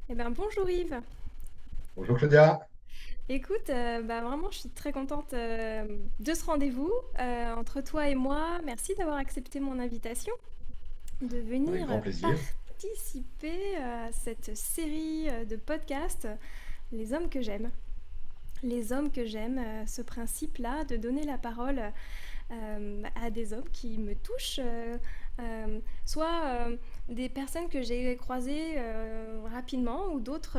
Eh ben, bonjour Yves. Bonjour Claudia. Écoute, vraiment, je suis très contente de ce rendez-vous entre toi et moi. Merci d'avoir accepté mon invitation de Avec venir grand plaisir. participer à cette série de podcasts, Les hommes que j'aime. Les hommes que j'aime, ce principe-là de donner la parole à des hommes qui me touchent, soit des personnes que j'ai croisées rapidement ou d'autres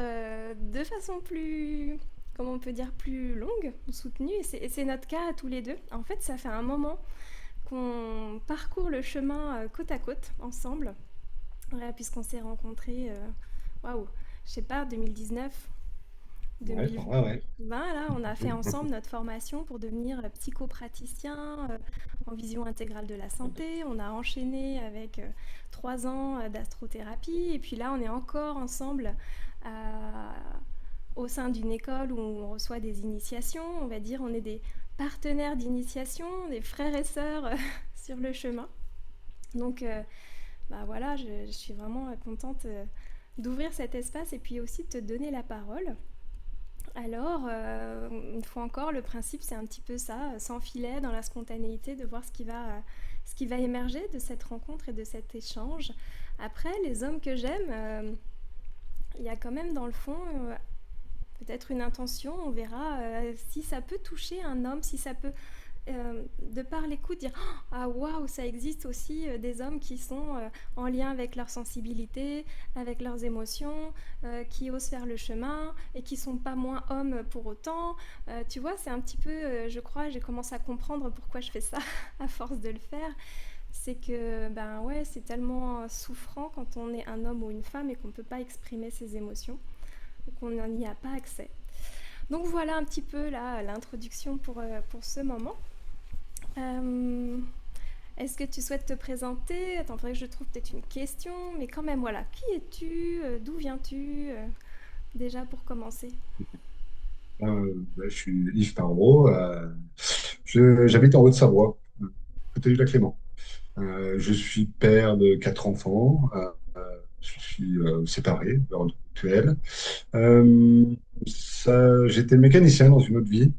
de façon plus, comment on peut dire, plus longue, soutenue. Et c'est notre cas à tous les deux. En fait, ça fait un moment qu'on parcourt le chemin côte à côte ensemble, voilà, puisqu'on s'est rencontrés, waouh, je sais pas, 2019. Ouais, par là, ouais. 2020, là, on a fait ensemble notre formation pour devenir psychopraticien en vision intégrale de la santé. On a enchaîné avec 3 ans d'astrothérapie. Et puis là, on est encore ensemble euh, au sein d'une école où on reçoit des initiations. On va dire, on est des partenaires d'initiation, des frères et sœurs sur le chemin. Donc, voilà, je suis vraiment contente d'ouvrir cet espace et puis aussi de te donner la parole. Alors, une fois encore, le principe, c'est un petit peu ça, sans filet, dans la spontanéité, de voir ce qui va émerger de cette rencontre et de cet échange. Après, les hommes que j'aime, il y a quand même dans le fond peut-être une intention, on verra si ça peut toucher un homme, si ça peut de par l'écoute, dire ah waouh, ça existe aussi des hommes qui sont en lien avec leur sensibilité, avec leurs émotions, qui osent faire le chemin et qui sont pas moins hommes pour autant. Tu vois, c'est un petit peu, je crois, j'ai commencé à comprendre pourquoi je fais ça à force de le faire. C'est que ben ouais, c'est tellement souffrant quand on est un homme ou une femme et qu'on ne peut pas exprimer ses émotions, qu'on n'y a pas accès. Donc voilà un petit peu là l'introduction pour ce moment. Euh, Est-ce que tu souhaites te présenter? Attends, faudrait que je trouve peut-être une question, mais quand même, voilà. Qui es-tu? D'où viens-tu? Déjà pour commencer. Je suis Yves Parot. J'habite en Haute-Savoie, côté du lac Léman. Je suis père de quatre enfants. Je suis séparé à l'heure actuelle. Euh, J'étais mécanicien dans une autre vie.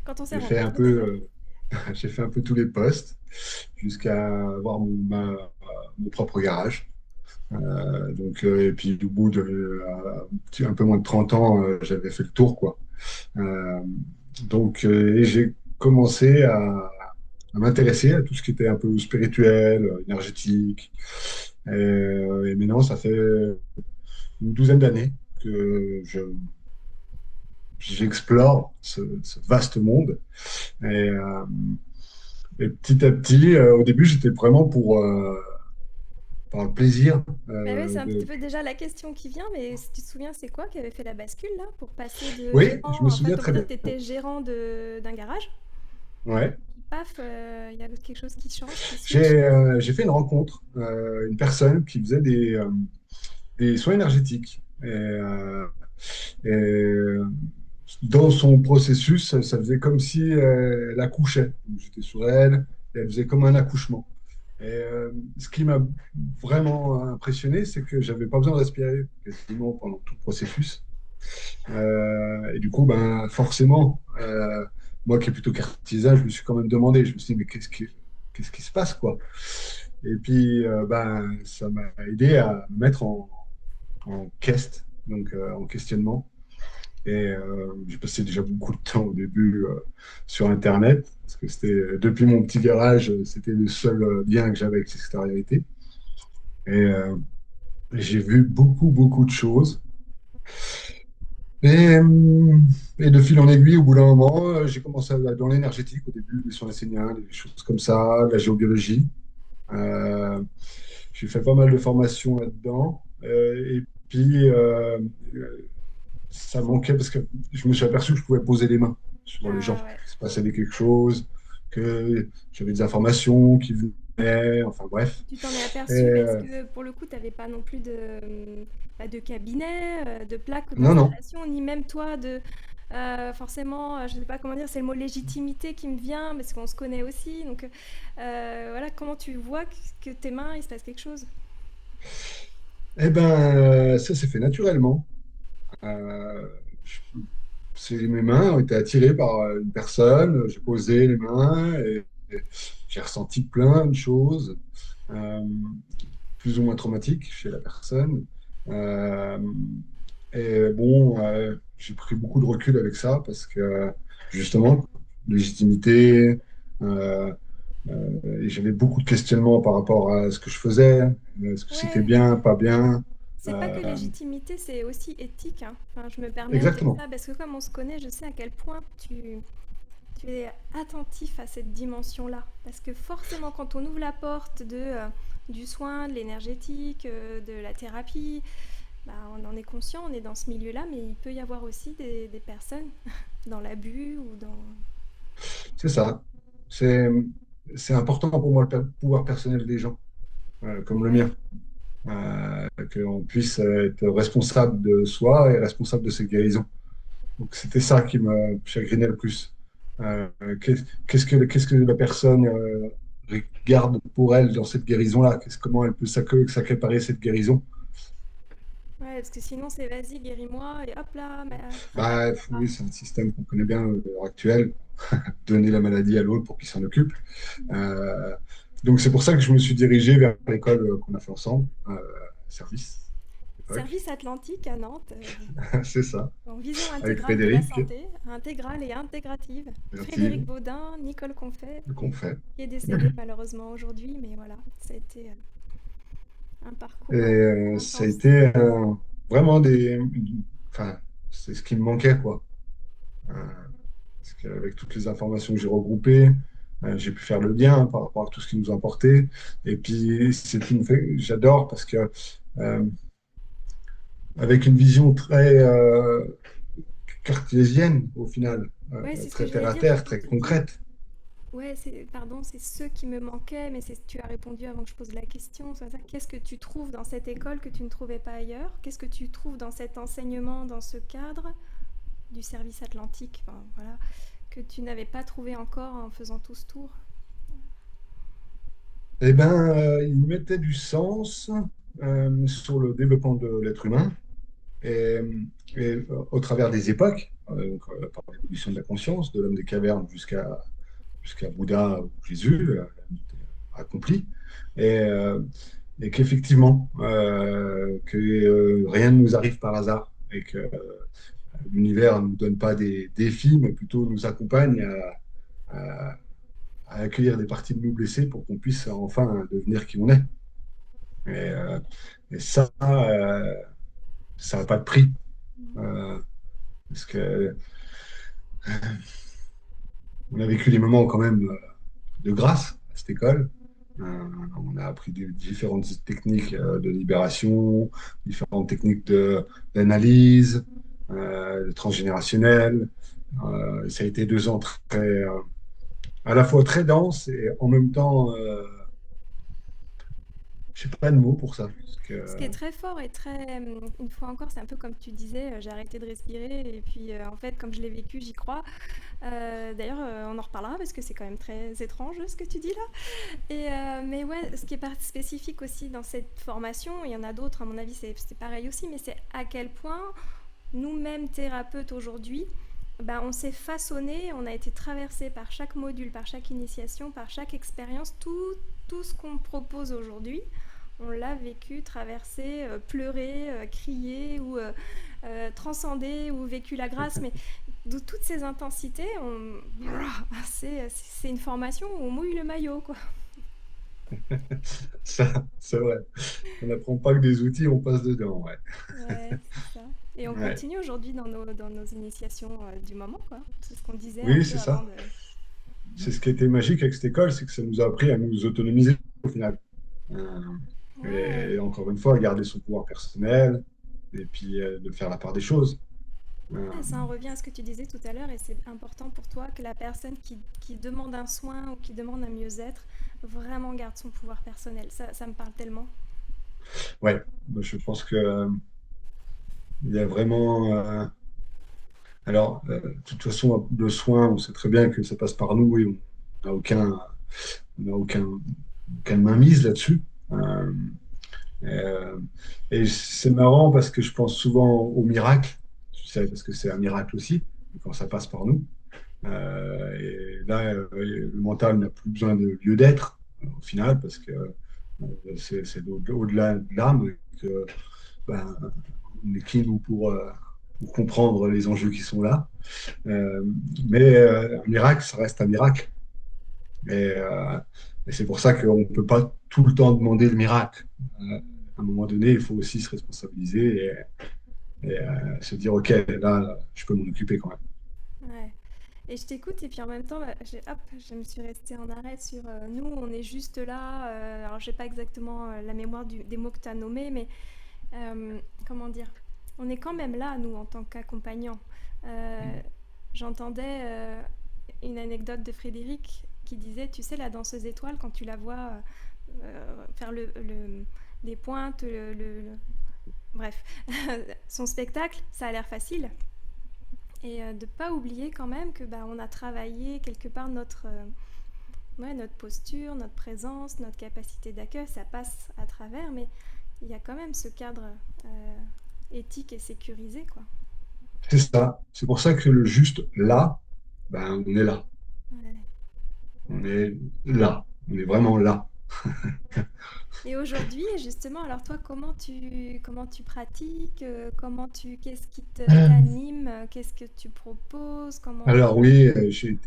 Quand on s'est J'ai fait un rencontrés peu, d'ailleurs. j'ai fait un peu tous les postes jusqu'à avoir mon propre garage. Et puis au bout de un peu moins de 30 ans, j'avais fait le tour, quoi. Euh, et j'ai commencé à m'intéresser à tout ce qui était un peu spirituel, énergétique. Et maintenant, ça fait une douzaine d'années que j'explore ce vaste monde. Et, euh, et petit à petit, au début, j'étais vraiment par le plaisir. Bah oui, c'est un petit De... peu déjà la question qui vient, mais si tu te souviens, c'est quoi qui avait fait la bascule là pour passer de Oui, je me gérant, en souviens fait, on va très dire bien. que tu étais gérant d'un garage, Ouais. puis paf, il y a quelque chose qui change, qui switch. J'ai fait une rencontre, une personne qui faisait des soins énergétiques. Et dans son processus, ça faisait comme si elle accouchait. Donc, j'étais sur elle, et elle faisait comme un accouchement. Ce qui m'a vraiment impressionné, c'est que j'avais pas besoin de respirer quasiment pendant tout le processus. Et du coup, ben, forcément, moi qui est plutôt cartésien, je me suis quand même demandé, je me suis dit, mais qu'est-ce qui se passe, quoi? Et puis, ben, ça m'a aidé à me mettre en quest, donc en questionnement. J'ai passé déjà beaucoup de temps au début sur Internet, parce que depuis mon petit garage, c'était le seul lien que j'avais avec l'extériorité. Et j'ai vu beaucoup de choses. Et, euh, et de fil en aiguille, au bout d'un moment, j'ai commencé dans l'énergétique au début, les soins esséniens, des choses comme ça, de la géobiologie. Euh, j'ai fait pas mal de formations là-dedans. Et puis, ça manquait parce que je me suis aperçu que je pouvais poser les mains sur les gens, Ah ouais. qu'il se passait quelque chose, que j'avais des informations qui venaient, enfin bref. Tu t'en es Et, aperçu, mais est-ce que pour le coup, tu n'avais pas non plus de cabinet, de plaques non, non. d'installation, ni même toi de forcément, je ne sais pas comment dire, c'est le mot légitimité qui me vient, parce qu'on se connaît aussi. Donc voilà, comment tu vois que tes mains, il se passe quelque chose? Eh ben, ça s'est fait naturellement. Euh, je- Mes mains ont été attirées par une personne, j'ai posé les mains et j'ai ressenti plein de choses, euh, plus ou moins traumatiques chez la personne. Euh, et bon, j'ai pris beaucoup de recul avec ça parce que justement, légitimité, euh, et j'avais beaucoup de questionnements par rapport à ce que je faisais, est-ce que c'était Ouais, bien, pas bien. c'est pas que Euh, légitimité, c'est aussi éthique, hein. Enfin, je me permets de dire Exactement, ça parce que comme on se connaît, je sais à quel point tu es attentif à cette dimension-là. Parce que forcément, quand on ouvre la porte du soin, de l'énergétique, de la thérapie, bah, on en est conscient, on est dans ce milieu-là, mais il peut y avoir aussi des personnes dans l'abus ou dans... c'est ça. C'est, c'est important pour moi pouvoir personnel des gens, comme le mien. Ouais, Qu'on puisse être responsable de soi et responsable de ses guérisons. Donc c'était ça qui me chagrinait le plus. Qu'est-ce que la personne garde pour elle dans cette guérison-là? Comment elle peut s'accaparer cette guérison? ouais, parce que sinon c'est vas-y, guéris-moi, et hop là, mais, Bah, rattrape-toi pas. oui, c'est un système qu'on connaît bien à l'heure actuelle, donner la maladie à l'autre pour qu'il s'en occupe. Euh, donc c'est pour ça que je me suis dirigé vers l'école qu'on a fait ensemble, service à l'époque. Service Atlantique à Nantes, C'est ça, en vision avec intégrale de la Frédéric, santé, intégrale et intégrative. Frédéric Relative, Baudin, Nicole Confet, qu'on fait. qui est décédé malheureusement aujourd'hui, mais voilà, ça a été un Et parcours ça a intense. été vraiment enfin, c'est ce qui me manquait, quoi. Euh, Parce qu'avec toutes les informations que j'ai regroupées, j'ai pu faire le lien par rapport à tout ce qui nous importait. Et puis, j'adore parce que euh, avec une vision très cartésienne, au final, Ouais, c'est ce que très terre j'allais à dire, terre, j'entends que très tu dis. concrète. Ouais, pardon, c'est ceux qui me manquaient, mais tu as répondu avant que je pose la question. C'est ça. Qu'est-ce que tu trouves dans cette école que tu ne trouvais pas ailleurs? Qu'est-ce que tu trouves dans cet enseignement, dans ce cadre du service atlantique, enfin, voilà, que tu n'avais pas trouvé encore en faisant tout ce tour? Eh ben, il mettait du sens sur le développement de l'être humain et, au travers des époques, par l'évolution de la conscience, de l'homme des cavernes jusqu'à Bouddha ou Jésus, accompli, et, euh, et qu'effectivement, rien ne nous arrive par hasard, et que l'univers ne nous donne pas des défis, mais plutôt nous accompagne à- à accueillir des parties de nous blessées pour qu'on puisse enfin devenir qui on est. Et, ça, ça n'a pas de prix. Euh, Parce que on a vécu des moments quand même de grâce à cette école. On a appris différentes techniques de libération, différentes techniques d'analyse, de transgénérationnel. Ça a été 2 ans à la fois très denses et en même temps, je sais pas de mots pour ça. Parce Ce qui est que, très fort et très, une fois encore, c'est un peu comme tu disais, j'ai arrêté de respirer et puis en fait, comme je l'ai vécu, j'y crois. D'ailleurs, on en reparlera parce que c'est quand même très étrange ce que tu dis là. Mais ouais, ce qui est spécifique aussi dans cette formation, il y en a d'autres, à mon avis, c'est pareil aussi, mais c'est à quel point nous-mêmes thérapeutes aujourd'hui, ben, on s'est façonné, on a été traversé par chaque module, par chaque initiation, par chaque expérience, tout ce qu'on propose aujourd'hui. On l'a vécu, traversé, pleuré, crié ou transcendé ou vécu la grâce, mais de toutes ces intensités, c'est une formation où on mouille le maillot, quoi. ça, c'est vrai. On n'apprend pas que des outils, on passe dedans. Ouais. Ouais, c'est ça. Et on Ouais. continue aujourd'hui dans nos initiations du moment, quoi. C'est ce qu'on disait un Oui, peu c'est avant ça. de... C'est ce qui était magique avec cette école, c'est que ça nous a appris à nous autonomiser au final. Ouais, Et encore une fois, à garder son pouvoir personnel et puis de faire la part des choses. Euh, ouais, ça en revient à ce que tu disais tout à l'heure et c'est important pour toi que la personne qui demande un soin ou qui demande un mieux-être vraiment garde son pouvoir personnel. Ça me parle tellement. ouais, moi, je pense que il y a vraiment. Alors, de toute façon, le soin, on sait très bien que ça passe par nous et on n'a aucun mainmise là-dessus. Euh, Euh, et c'est marrant parce que je pense souvent au miracle, tu sais, parce que c'est un miracle aussi, quand ça passe par nous. Et là, le mental n'a plus besoin de lieu d'être, au final, parce que c'est au-delà de l'âme que ben, on est qui, nous, pour comprendre les enjeux qui sont là. Euh, mais un miracle, ça reste un miracle. Et c'est pour ça qu'on ne peut pas tout le temps demander le miracle. À un moment donné, il faut aussi se responsabiliser et se dire, OK, là, je peux m'en occuper quand même. Ouais. Et je t'écoute et puis en même temps, bah, hop, je me suis restée en arrêt sur nous, on est juste là. Alors j'ai pas exactement la mémoire des mots que tu as nommés, mais comment dire, on est quand même là, nous, en tant qu'accompagnants. Euh, J'entendais une anecdote de Frédéric qui disait, tu sais, la danseuse étoile, quand tu la vois faire les pointes, bref, son spectacle, ça a l'air facile. Et de ne pas oublier quand même que bah, on a travaillé quelque part ouais, notre posture, notre présence, notre capacité d'accueil, ça passe à travers, mais il y a quand même ce cadre éthique et sécurisé, quoi. C'est ça. C'est pour ça que le juste là, ben, on est là. Ouais. On est là. On est vraiment là. Et aujourd'hui, justement, alors toi, comment tu pratiques, qu'est-ce qui t'anime, qu'est-ce que tu proposes, comment. Alors oui, j'ai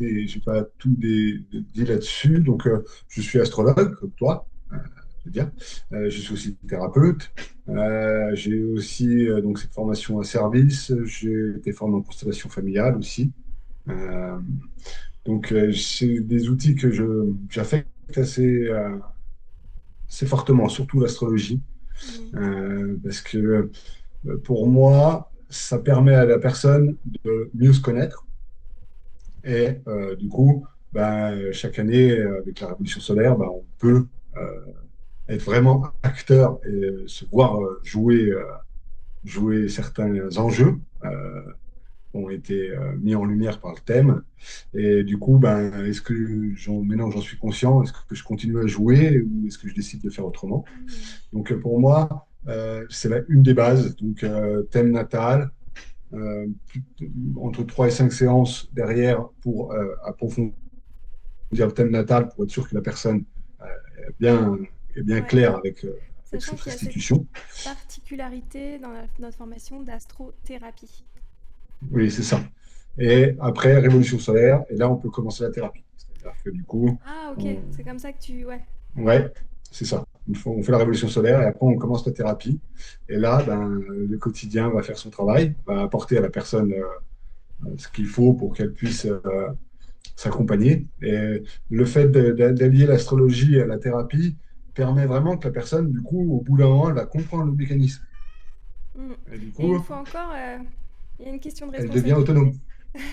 pas tout dit là-dessus. Donc, je suis astrologue, comme toi, je veux dire. Je suis aussi thérapeute. J'ai aussi donc cette formation à service. J'ai été formé en constellation familiale aussi. Euh, donc, c'est des outils que j'affecte assez fortement, surtout l'astrologie, Mm. parce que pour moi, ça permet à la personne de mieux se connaître. Et du coup, ben, chaque année, avec la révolution solaire, ben, on peut être vraiment acteur et se voir jouer certains enjeux qui ont été mis en lumière par le thème. Et du coup, ben, maintenant j'en suis conscient, est-ce que je continue à jouer ou est-ce que je décide de faire autrement? Mm. Donc pour moi, c'est une des bases. Donc thème natal, euh, entre 3 et 5 séances derrière pour approfondir le thème natal pour être sûr que la personne est bien, est bien Ouais. claire avec Sachant cette qu'il y a cette restitution. particularité dans notre formation d'astrothérapie. Oui, c'est ça. Et après, révolution solaire, et là, on peut commencer la thérapie. C'est-à-dire que du coup, Ah, ok, on- c'est comme ça que tu. Ouais. ouais, c'est ça. On fait la révolution solaire et après, on commence la thérapie. Et là, ben, le quotidien va faire son travail, va apporter à la personne ce qu'il faut pour qu'elle puisse s'accompagner. Et le fait d'allier l'astrologie à la thérapie permet vraiment que la personne, du coup, au bout d'un moment, elle va comprendre le mécanisme. Mm. Et du Et une coup, fois encore, il y a une question de elle devient responsabilité. autonome.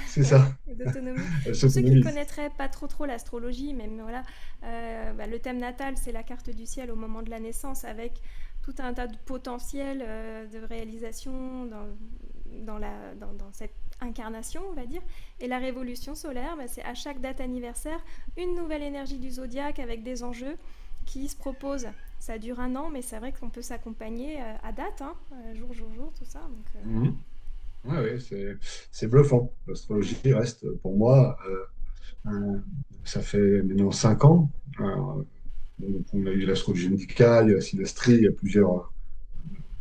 C'est Ouais, ça. et d'autonomie. Elle Pour ceux qui s'autonomise. connaîtraient pas trop l'astrologie, même voilà, bah, le thème natal, c'est la carte du ciel au moment de la naissance, avec tout un tas de potentiels de réalisation dans cette incarnation, on va dire. Et la révolution solaire, bah, c'est à chaque date anniversaire une nouvelle énergie du zodiaque avec des enjeux qui se proposent. Ça dure un an, mais c'est vrai qu'on peut s'accompagner à date, hein, jour, tout ça. Donc, Mhm. Ouais, ouais, c'est bluffant. L'astrologie ouais. reste, pour moi, ça fait maintenant 5 ans. Donc on a eu l'astrologie médicale, il y a la synastrie, il y a plusieurs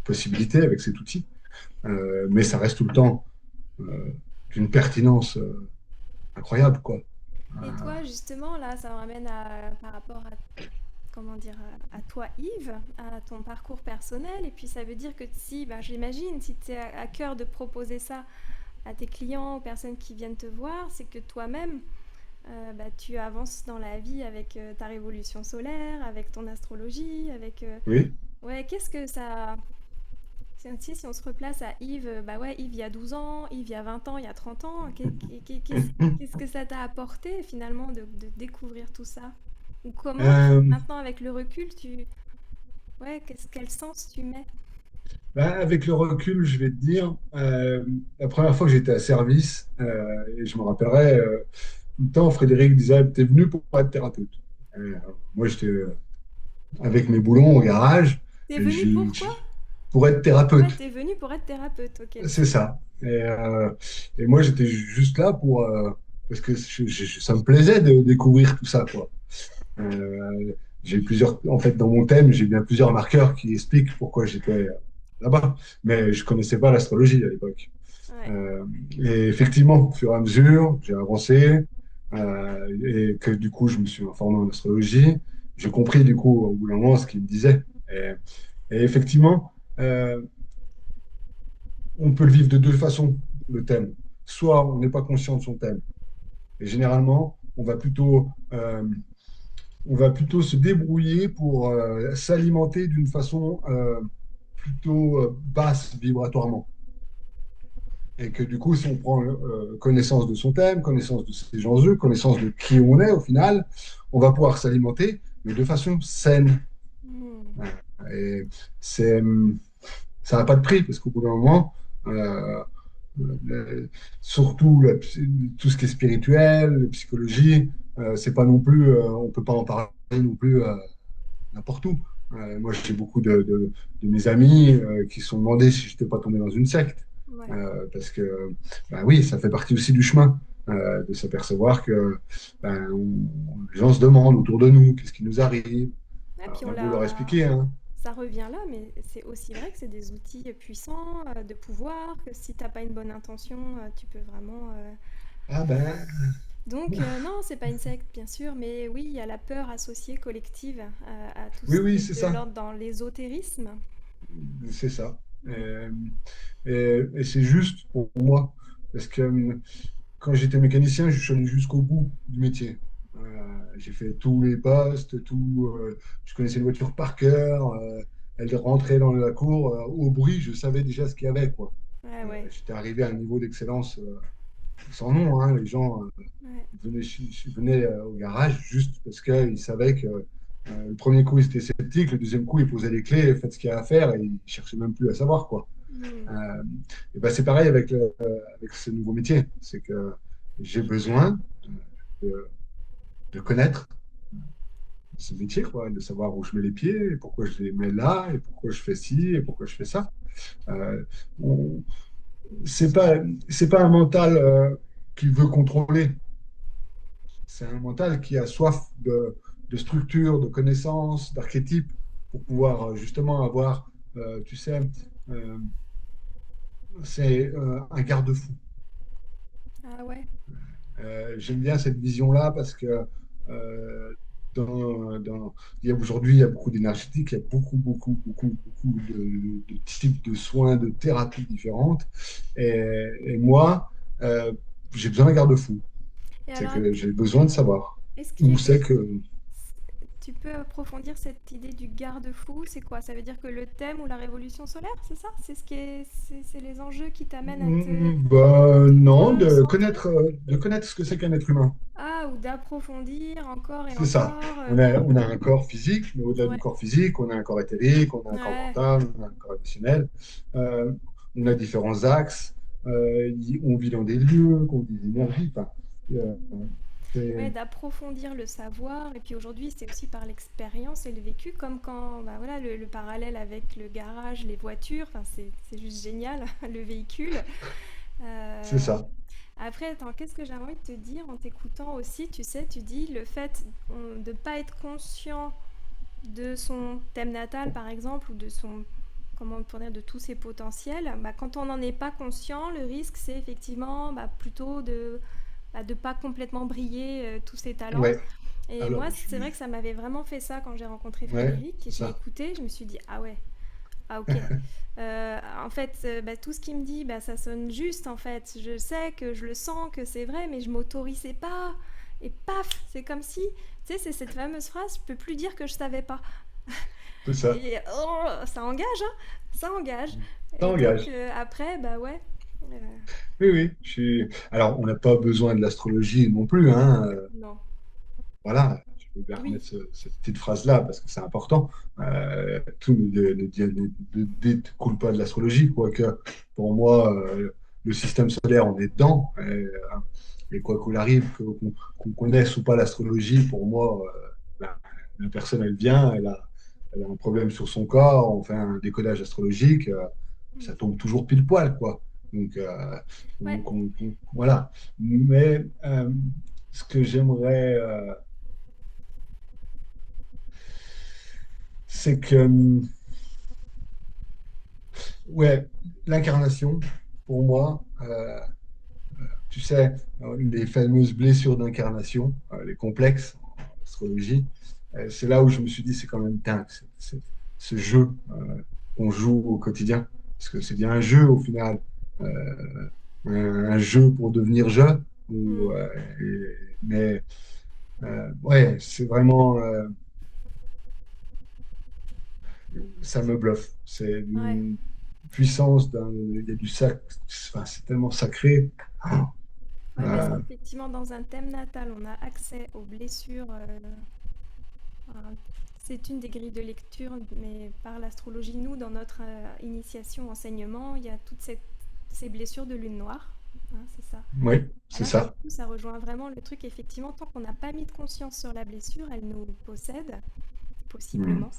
possibilités avec cet outil. Mais ça reste tout le temps euh, d'une pertinence incroyable, quoi. Et Euh, toi, justement, là, ça me ramène par rapport à, comment dire, à toi, Yves, à ton parcours personnel. Et puis, ça veut dire que si, ben, j'imagine, si tu es à cœur de proposer ça à tes clients, aux personnes qui viennent te voir, c'est que toi-même, bah, tu avances dans la vie avec ta révolution solaire, avec ton astrologie, avec... oui. ouais, qu'est-ce que ça... Si on se replace à Yves, bah ouais, Yves il y a 12 ans, Yves il y a 20 ans, il y a 30 ans, qu'est-ce que ça t'a apporté finalement de découvrir tout ça? Ou comment, Euh, maintenant avec le recul, ouais, quel sens tu mets? Avec le recul, je vais te dire, la première fois que j'étais à service, et je me rappellerai, tout le temps, Frédéric disait, t'es venu pour être thérapeute. Moi, j'étais avec mes boulons au garage. T'es Et venu pourquoi? pour être Ouais, thérapeute. t'es venu pour être thérapeute, ok. C'est ça. Et moi, j'étais juste là parce que ça me plaisait de découvrir tout ça, quoi. J'ai plusieurs, en fait, dans mon thème, j'ai bien plusieurs marqueurs qui expliquent pourquoi j'étais là-bas. Mais je connaissais pas l'astrologie à l'époque. Ouais. Euh, et effectivement, au fur et à mesure, j'ai avancé et que du coup, je me suis informé en astrologie. J'ai compris du coup au bout d'un moment ce qu'il me disait. Et, et effectivement, on peut le vivre de deux façons, le thème. Soit on n'est pas conscient de son thème. Et généralement, on va plutôt se débrouiller pour s'alimenter d'une façon plutôt basse vibratoirement. Et que du coup, si on prend connaissance de son thème, connaissance de ses enjeux, connaissance de qui on est au final, on va pouvoir s'alimenter, mais de façon saine. Hmm. Et c'est, ça n'a pas de prix, parce qu'au bout d'un moment, euh, surtout tout ce qui est spirituel, la psychologie, c'est pas non plus, on peut pas en parler non plus n'importe où. Moi, j'ai beaucoup de mes amis qui se sont demandé si je n'étais pas tombé dans une secte. Ouais. Parce que, bah oui, ça fait partie aussi du chemin, de s'apercevoir que les gens se demandent autour de nous qu'est-ce qui nous arrive. Et Alors, puis on a beau leur expliquer, hein. ça revient là, mais c'est aussi vrai que c'est des outils puissants de pouvoir, que si t'as pas une bonne intention, tu peux vraiment. Ah ben, Donc non, c'est pas une secte, bien sûr, mais oui, il y a la peur associée collective à tout oui, ce qui oui, est c'est de ça. l'ordre dans l'ésotérisme. C'est ça. Mm. Et c'est juste pour moi. Parce que quand j'étais mécanicien, je suis allé jusqu'au bout du métier. J'ai fait tous les postes, je connaissais les voitures par cœur. Elles rentraient dans la cour. Au bruit, je savais déjà ce qu'il y avait, quoi. Ouais, ouais, J'étais arrivé à un niveau d'excellence sans nom, hein. Les gens ouais. venaient au garage juste parce qu'ils savaient que le premier coup, ils étaient sceptiques, le deuxième coup, ils posaient les clés, faites ce qu'il y a à faire, et ils ne cherchaient même plus à savoir, quoi. Mm. Euh, et ben, c'est pareil avec ce nouveau métier. C'est que j'ai besoin de, de connaître ce métier, quoi, de savoir où je mets les pieds, et pourquoi je les mets là, et pourquoi je fais ci, et pourquoi je fais ça. Euh, on- c'est pas, c'est pas un mental qui veut contrôler. C'est un mental qui a soif de structure, de connaissances, d'archétypes pour Mm. pouvoir justement avoir, tu sais, euh, c'est un garde-fou. Ah ouais. J'aime bien cette vision-là parce que aujourd'hui, il y a beaucoup d'énergétiques, il y a beaucoup de types de soins, de thérapies différentes. Et moi, euh, j'ai besoin d'un garde-fou. Et C'est alors, que j'ai besoin de savoir est-ce où qu'il c'est que. tu peux approfondir cette idée du garde-fou? C'est quoi? Ça veut dire que le thème ou la révolution solaire, c'est ça? C'est ce qui est, c'est les enjeux qui t'amènent à Bah, te non, recentrer? de connaître ce que c'est qu'un être humain. Ah, ou d'approfondir encore et C'est ça. encore. On a un corps physique, mais au-delà du Ouais, corps physique, on a un corps éthérique, on a un corps ouais. mental, on a un corps émotionnel. Euh, on a différents axes. On vit dans des lieux, qu'on dit d'énergie. Enfin, euh, Ouais, c'est d'approfondir le savoir. Et puis aujourd'hui, c'est aussi par l'expérience et le vécu, comme quand, bah voilà, le parallèle avec le garage, les voitures, enfin, c'est juste génial, le véhicule. c'est Euh, ça. Après, attends, qu'est-ce que j'avais envie de te dire en t'écoutant aussi, tu sais, tu dis le fait de ne pas être conscient de son thème natal, par exemple, ou de son, comment on pourrait dire, de tous ses potentiels, bah, quand on n'en est pas conscient, le risque, c'est effectivement bah, plutôt de ne pas complètement briller tous ses talents. Ouais. Et Alors, moi, c'est vrai que ça m'avait vraiment fait ça quand j'ai rencontré ouais, Frédéric, et c'est je l'ai ça. écouté, je me suis dit, ah ouais, ah ok. En fait, bah, tout ce qu'il me dit, bah, ça sonne juste en fait. Je sais que je le sens que c'est vrai, mais je m'autorisais pas. Et paf, c'est comme si, tu sais, c'est cette fameuse phrase, je peux plus dire que je savais pas. C'est ça. Et oh, ça engage, hein, ça engage. Ça Et donc engage. après, bah ouais, euh, Oui, oui. Alors, on n'a pas besoin de l'astrologie non plus, hein. non, Voilà, je peux me oui, permettre cette petite phrase-là parce que c'est important. Tout ne découle pas de l'astrologie, quoique pour moi, le système solaire, on est dedans. Et quoi qu'il arrive, qu'on connaisse ou pas l'astrologie, pour moi, la personne, elle vient, elle a un problème sur son corps, on fait un décodage astrologique, Mm. ça tombe toujours pile poil, quoi. Donc, Ouais, voilà. Mais ce que j'aimerais, c'est que, ouais, l'incarnation, pour moi, tu sais, les fameuses blessures d'incarnation, les complexes en astrologie, c'est là où je me suis dit, c'est quand même dingue, ce jeu qu'on joue au quotidien. Parce que c'est bien un jeu au final, un jeu pour devenir jeu. mm, Mais ouais, c'est vraiment, ça me bluffe. C'est ouais. d'une puissance, il y a du sac, enfin, c'est tellement sacré. Ouais, parce Euh, qu'effectivement, dans un thème natal, on a accès aux blessures. Enfin, c'est une des grilles de lecture, mais par l'astrologie, nous, dans notre initiation, enseignement, il y a ces blessures de lune noire. Hein, c'est ça. oui, Et c'est là, pour le ça. coup, ça rejoint vraiment le truc. Effectivement, tant qu'on n'a pas mis de conscience sur la blessure, elle nous possède, Mm. possiblement.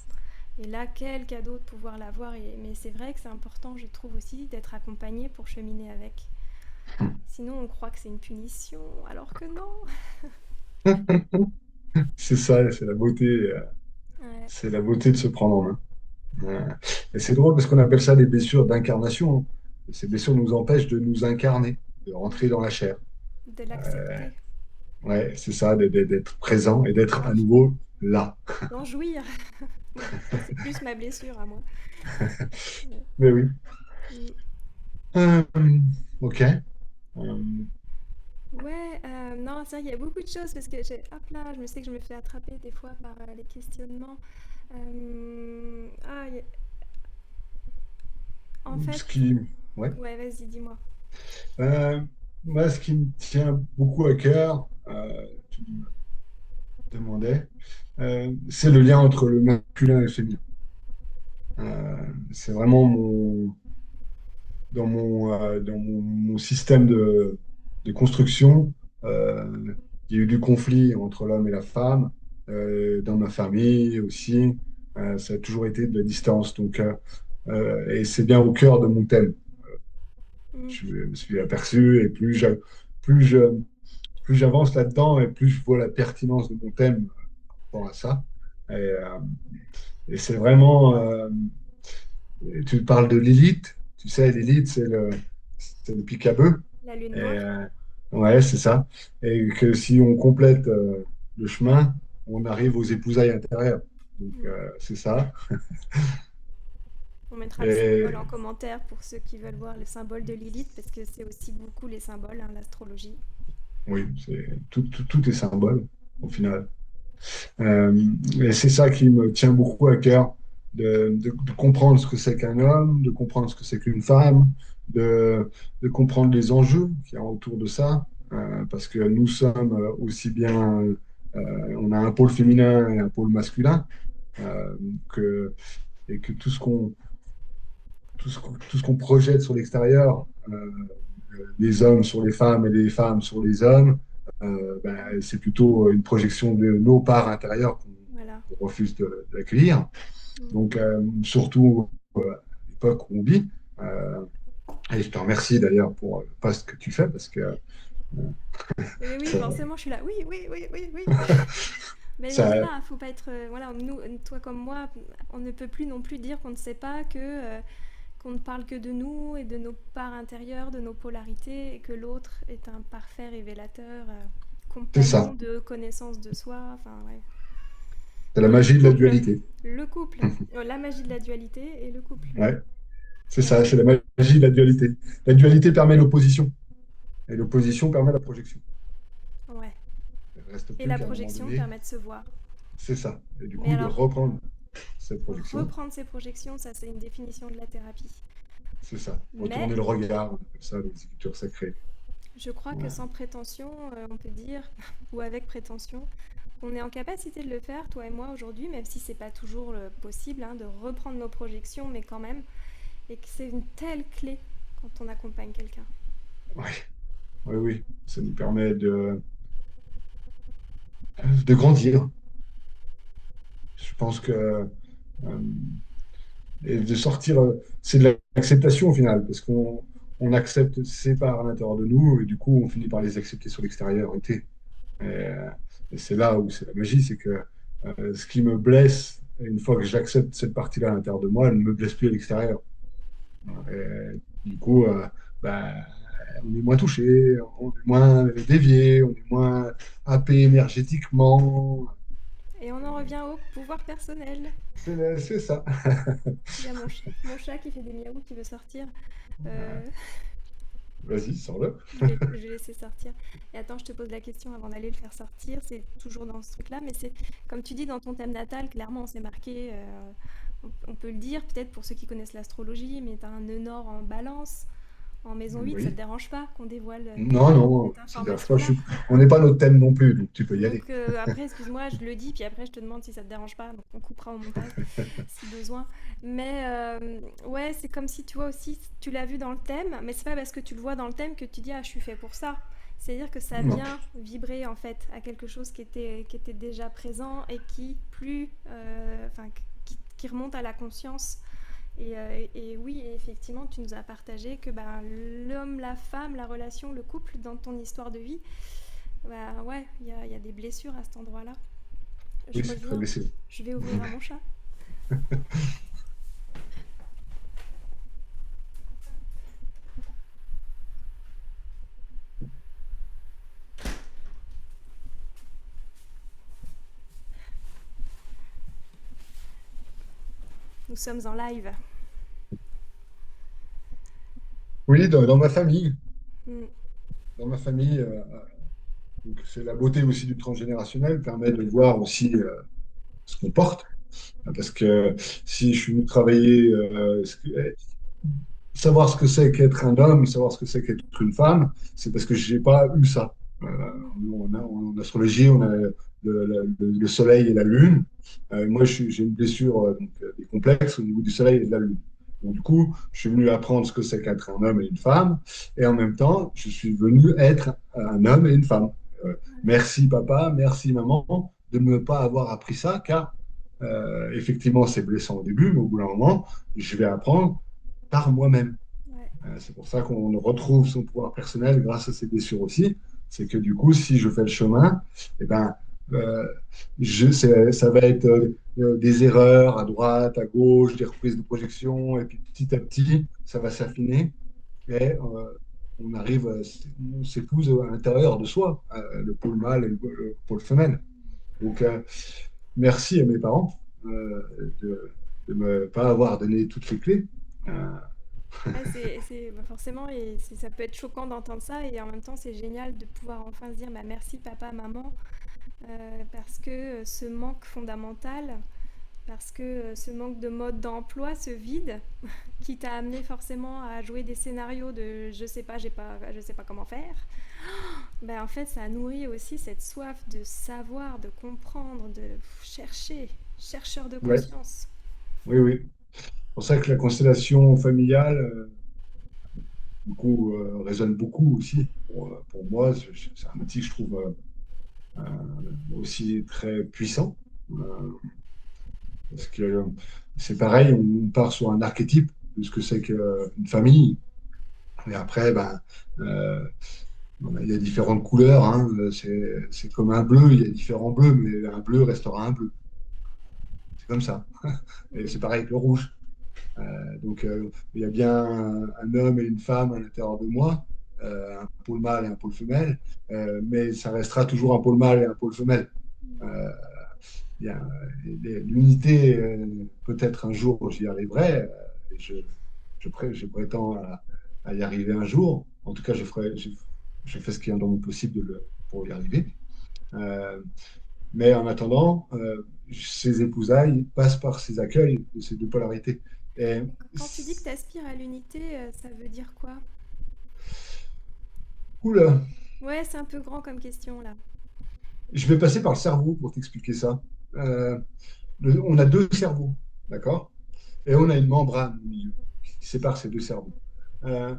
Et là, quel cadeau de pouvoir l'avoir. Mais c'est vrai que c'est important, je trouve aussi, d'être accompagné pour cheminer avec. Sinon, on croit que c'est une punition, alors que non. C'est ça, Ouais. c'est la beauté de se prendre en main. Euh, et c'est drôle parce qu'on appelle ça des blessures d'incarnation, hein. Ces blessures nous empêchent de nous incarner, de rentrer Mm. dans la chair. De l'accepter, Ouais, c'est ça, d'être présent et d'être à nouveau là. d'en jouir. Ouais, ça c'est plus ma blessure à moi. Ouais. Mais oui. Mm. Euh, ok. Ouais, non, c'est vrai, il y a beaucoup de choses parce que hop là, je me sais que je me fais attraper des fois par les questionnements. Ah, en Ce fait, qui, ouais. ouais, vas-y, dis-moi. Euh, Moi, ce qui me tient beaucoup à cœur, tu me demandais, c'est le lien entre le masculin et le féminin. C'est vraiment mon système de construction. Il y a eu du conflit entre l'homme et la femme, dans ma famille aussi. Ça a toujours été de la distance. Donc, et c'est bien au cœur de mon thème. Mm. Je me suis aperçu et plus je, plus j'avance là-dedans et plus je vois la pertinence de mon thème par rapport à ça. Et, et c'est vraiment, tu parles de Lilith, tu sais, Lilith, c'est le pic à bœuf. La lune Et, noire. ouais, c'est ça. Et que si on complète le chemin, on arrive aux épousailles intérieures. Donc, Mm. c'est ça. On mettra le symbole en Et commentaire pour ceux qui veulent voir le symbole de Lilith parce que c'est aussi beaucoup les symboles, hein, l'astrologie. oui, tout est symbole au Mm. final. Euh, et c'est ça qui me tient beaucoup à cœur, de comprendre ce que c'est qu'un homme, de comprendre ce que c'est qu'une femme, de comprendre les enjeux qu'il y a autour de ça, parce que nous sommes aussi bien, on a un pôle féminin et un pôle masculin, euh, que, et que tout ce qu'on projette sur l'extérieur, les hommes sur les femmes et les femmes sur les hommes, ben, c'est plutôt une projection de nos parts intérieures Voilà. qu'on refuse d'accueillir. Mm. Donc, surtout à l'époque où on vit. Euh, et je te remercie d'ailleurs pour le post que tu fais parce que Oui, oui, ça, forcément, je suis là. Oui, oui, oui, oui, oui. Mais non, ça- voilà, faut pas être. Voilà, nous, toi comme moi, on ne peut plus non plus dire qu'on ne sait pas qu'on ne parle que de nous et de nos parts intérieures, de nos polarités, et que l'autre est un parfait révélateur, c'est compagnon ça. de connaissance de soi. Enfin, ouais. C'est la Et magie de la dualité. le couple, la magie de la dualité et le couple. Ouais, c'est Ouais, ça, c'est la magie de la dualité. La dualité permet l'opposition et l'opposition permet la projection. ouais. Il ne reste Et plus la qu'à un moment projection donné, permet de se voir. c'est ça. Et du Mais coup, de alors, reprendre cette projection, reprendre ses projections, ça c'est une définition de la thérapie. c'est ça. Mais Retourner le regard, on appelle ça les écritures sacrées. je crois que Ouais. sans prétention, on peut dire, ou avec prétention, on est en capacité de le faire, toi et moi aujourd'hui, même si c'est pas toujours possible, hein, de reprendre nos projections, mais quand même, et que c'est une telle clé quand on accompagne quelqu'un. Ouais. Oui, oui, ça nous permet de grandir. Je pense que Euh, et de sortir, c'est de l'acceptation au final, parce qu'on accepte ces parts à l'intérieur de nous, et du coup, on finit par les accepter sur l'extérieur. Et c'est là où c'est la magie, c'est que ce qui me blesse, une fois que j'accepte cette partie-là à l'intérieur de moi, elle ne me blesse plus à l'extérieur. Et du coup, bah, on est moins touché, on est moins dévié, on est moins happé énergétiquement. Et on en revient au pouvoir personnel. C'est ça. Il y a mon chat qui fait des miaou qui veut sortir. Euh, Vas-y, sors-le. je vais laisser sortir. Et attends, je te pose la question avant d'aller le faire sortir. C'est toujours dans ce truc-là, mais c'est comme tu dis dans ton thème natal, clairement, on s'est marqué. On peut le dire peut-être pour ceux qui connaissent l'astrologie, mais tu as un nœud nord en balance, en maison 8, ça te Oui. dérange pas qu'on dévoile Non, non, cette ça ne dérange pas. information-là? On n'est pas notre thème non plus, donc tu peux y aller. Donc après, excuse-moi, je le dis, puis après je te demande si ça te dérange pas, donc on coupera au montage si besoin. Mais ouais, c'est comme si tu vois aussi, tu l'as vu dans le thème, mais c'est pas parce que tu le vois dans le thème que tu dis ah je suis fait pour ça. C'est-à-dire que ça Non. vient vibrer en fait à quelque chose qui était déjà présent et qui plus, enfin qui remonte à la conscience. Et oui, effectivement, tu nous as partagé que ben, l'homme, la femme, la relation, le couple dans ton histoire de vie, bah ouais, y a des blessures à cet endroit-là. Je Oui, c'est très reviens, blessé. je vais ouvrir à mon chat. Nous sommes en live. Oui, dans ma famille. Mm. Dans ma famille, donc c'est la beauté aussi du transgénérationnel, permet de voir aussi ce qu'on porte. Parce que si je suis venu travailler, savoir ce que c'est qu'être un homme, savoir ce que c'est qu'être une femme, c'est parce que j'ai pas eu ça. En astrologie, on a le soleil et la lune. Moi, j'ai une blessure, donc, des complexes au niveau du soleil et de la lune. Donc, du coup, je suis venu apprendre ce que c'est qu'être un homme et une femme, et en même temps, je suis venu être un homme et une femme. Merci papa, merci maman de ne pas avoir appris ça, car effectivement, c'est blessant au début, mais au bout d'un moment, je vais apprendre par moi-même. Ouais. C'est pour ça qu'on retrouve son pouvoir personnel grâce à ses blessures aussi. C'est que du coup, si je fais le chemin, eh ben, euh, ça va être des erreurs à droite, à gauche, des reprises de projection, et puis petit à petit, ça va s'affiner et on arrive, on s'épouse à l'intérieur de soi, le pôle mâle et le pôle femelle. Donc, merci à mes parents de ne me pas avoir donné toutes les clés. Ah, bah, forcément, ça peut être choquant d'entendre ça, et en même temps, c'est génial de pouvoir enfin se dire bah, merci papa, maman, parce que ce manque fondamental, parce que ce manque de mode d'emploi, ce vide, qui t'a amené forcément à jouer des scénarios de je sais pas, je sais pas comment faire, ben, en fait, ça nourrit aussi cette soif de savoir, de comprendre, de chercher, chercheur de Ouais, conscience. oui, oui. C'est pour ça que la constellation familiale, du coup, résonne beaucoup aussi. Pour moi, c'est un outil que je trouve aussi très puissant. Euh, Parce que c'est pareil, on part sur un archétype de ce que c'est qu'une famille. Et après, ben, euh, il y a différentes couleurs. Hein. C'est comme un bleu, il y a différents bleus, mais un bleu restera un bleu. C'est comme ça. Et Mm. c'est pareil avec le rouge. Donc, il y a bien un homme et une femme à l'intérieur de moi, un pôle mâle et un pôle femelle, mais ça restera toujours un pôle mâle et un pôle femelle. Euh, il y a l'unité, peut-être un jour j'y arriverai, et je prétends à y arriver un jour. En tout cas, je fais ce qui est dans mon possible pour y arriver. Euh, mais en attendant, ces épousailles passent par ces accueils de ces deux polarités. Et Quand tu dis que tu aspires à l'unité, ça veut dire quoi? oula, Ouais, c'est un peu grand comme question là. je vais passer par le cerveau pour t'expliquer ça. Euh, on a deux cerveaux, d'accord? Et on a une membrane au milieu qui sépare ces deux cerveaux. Euh,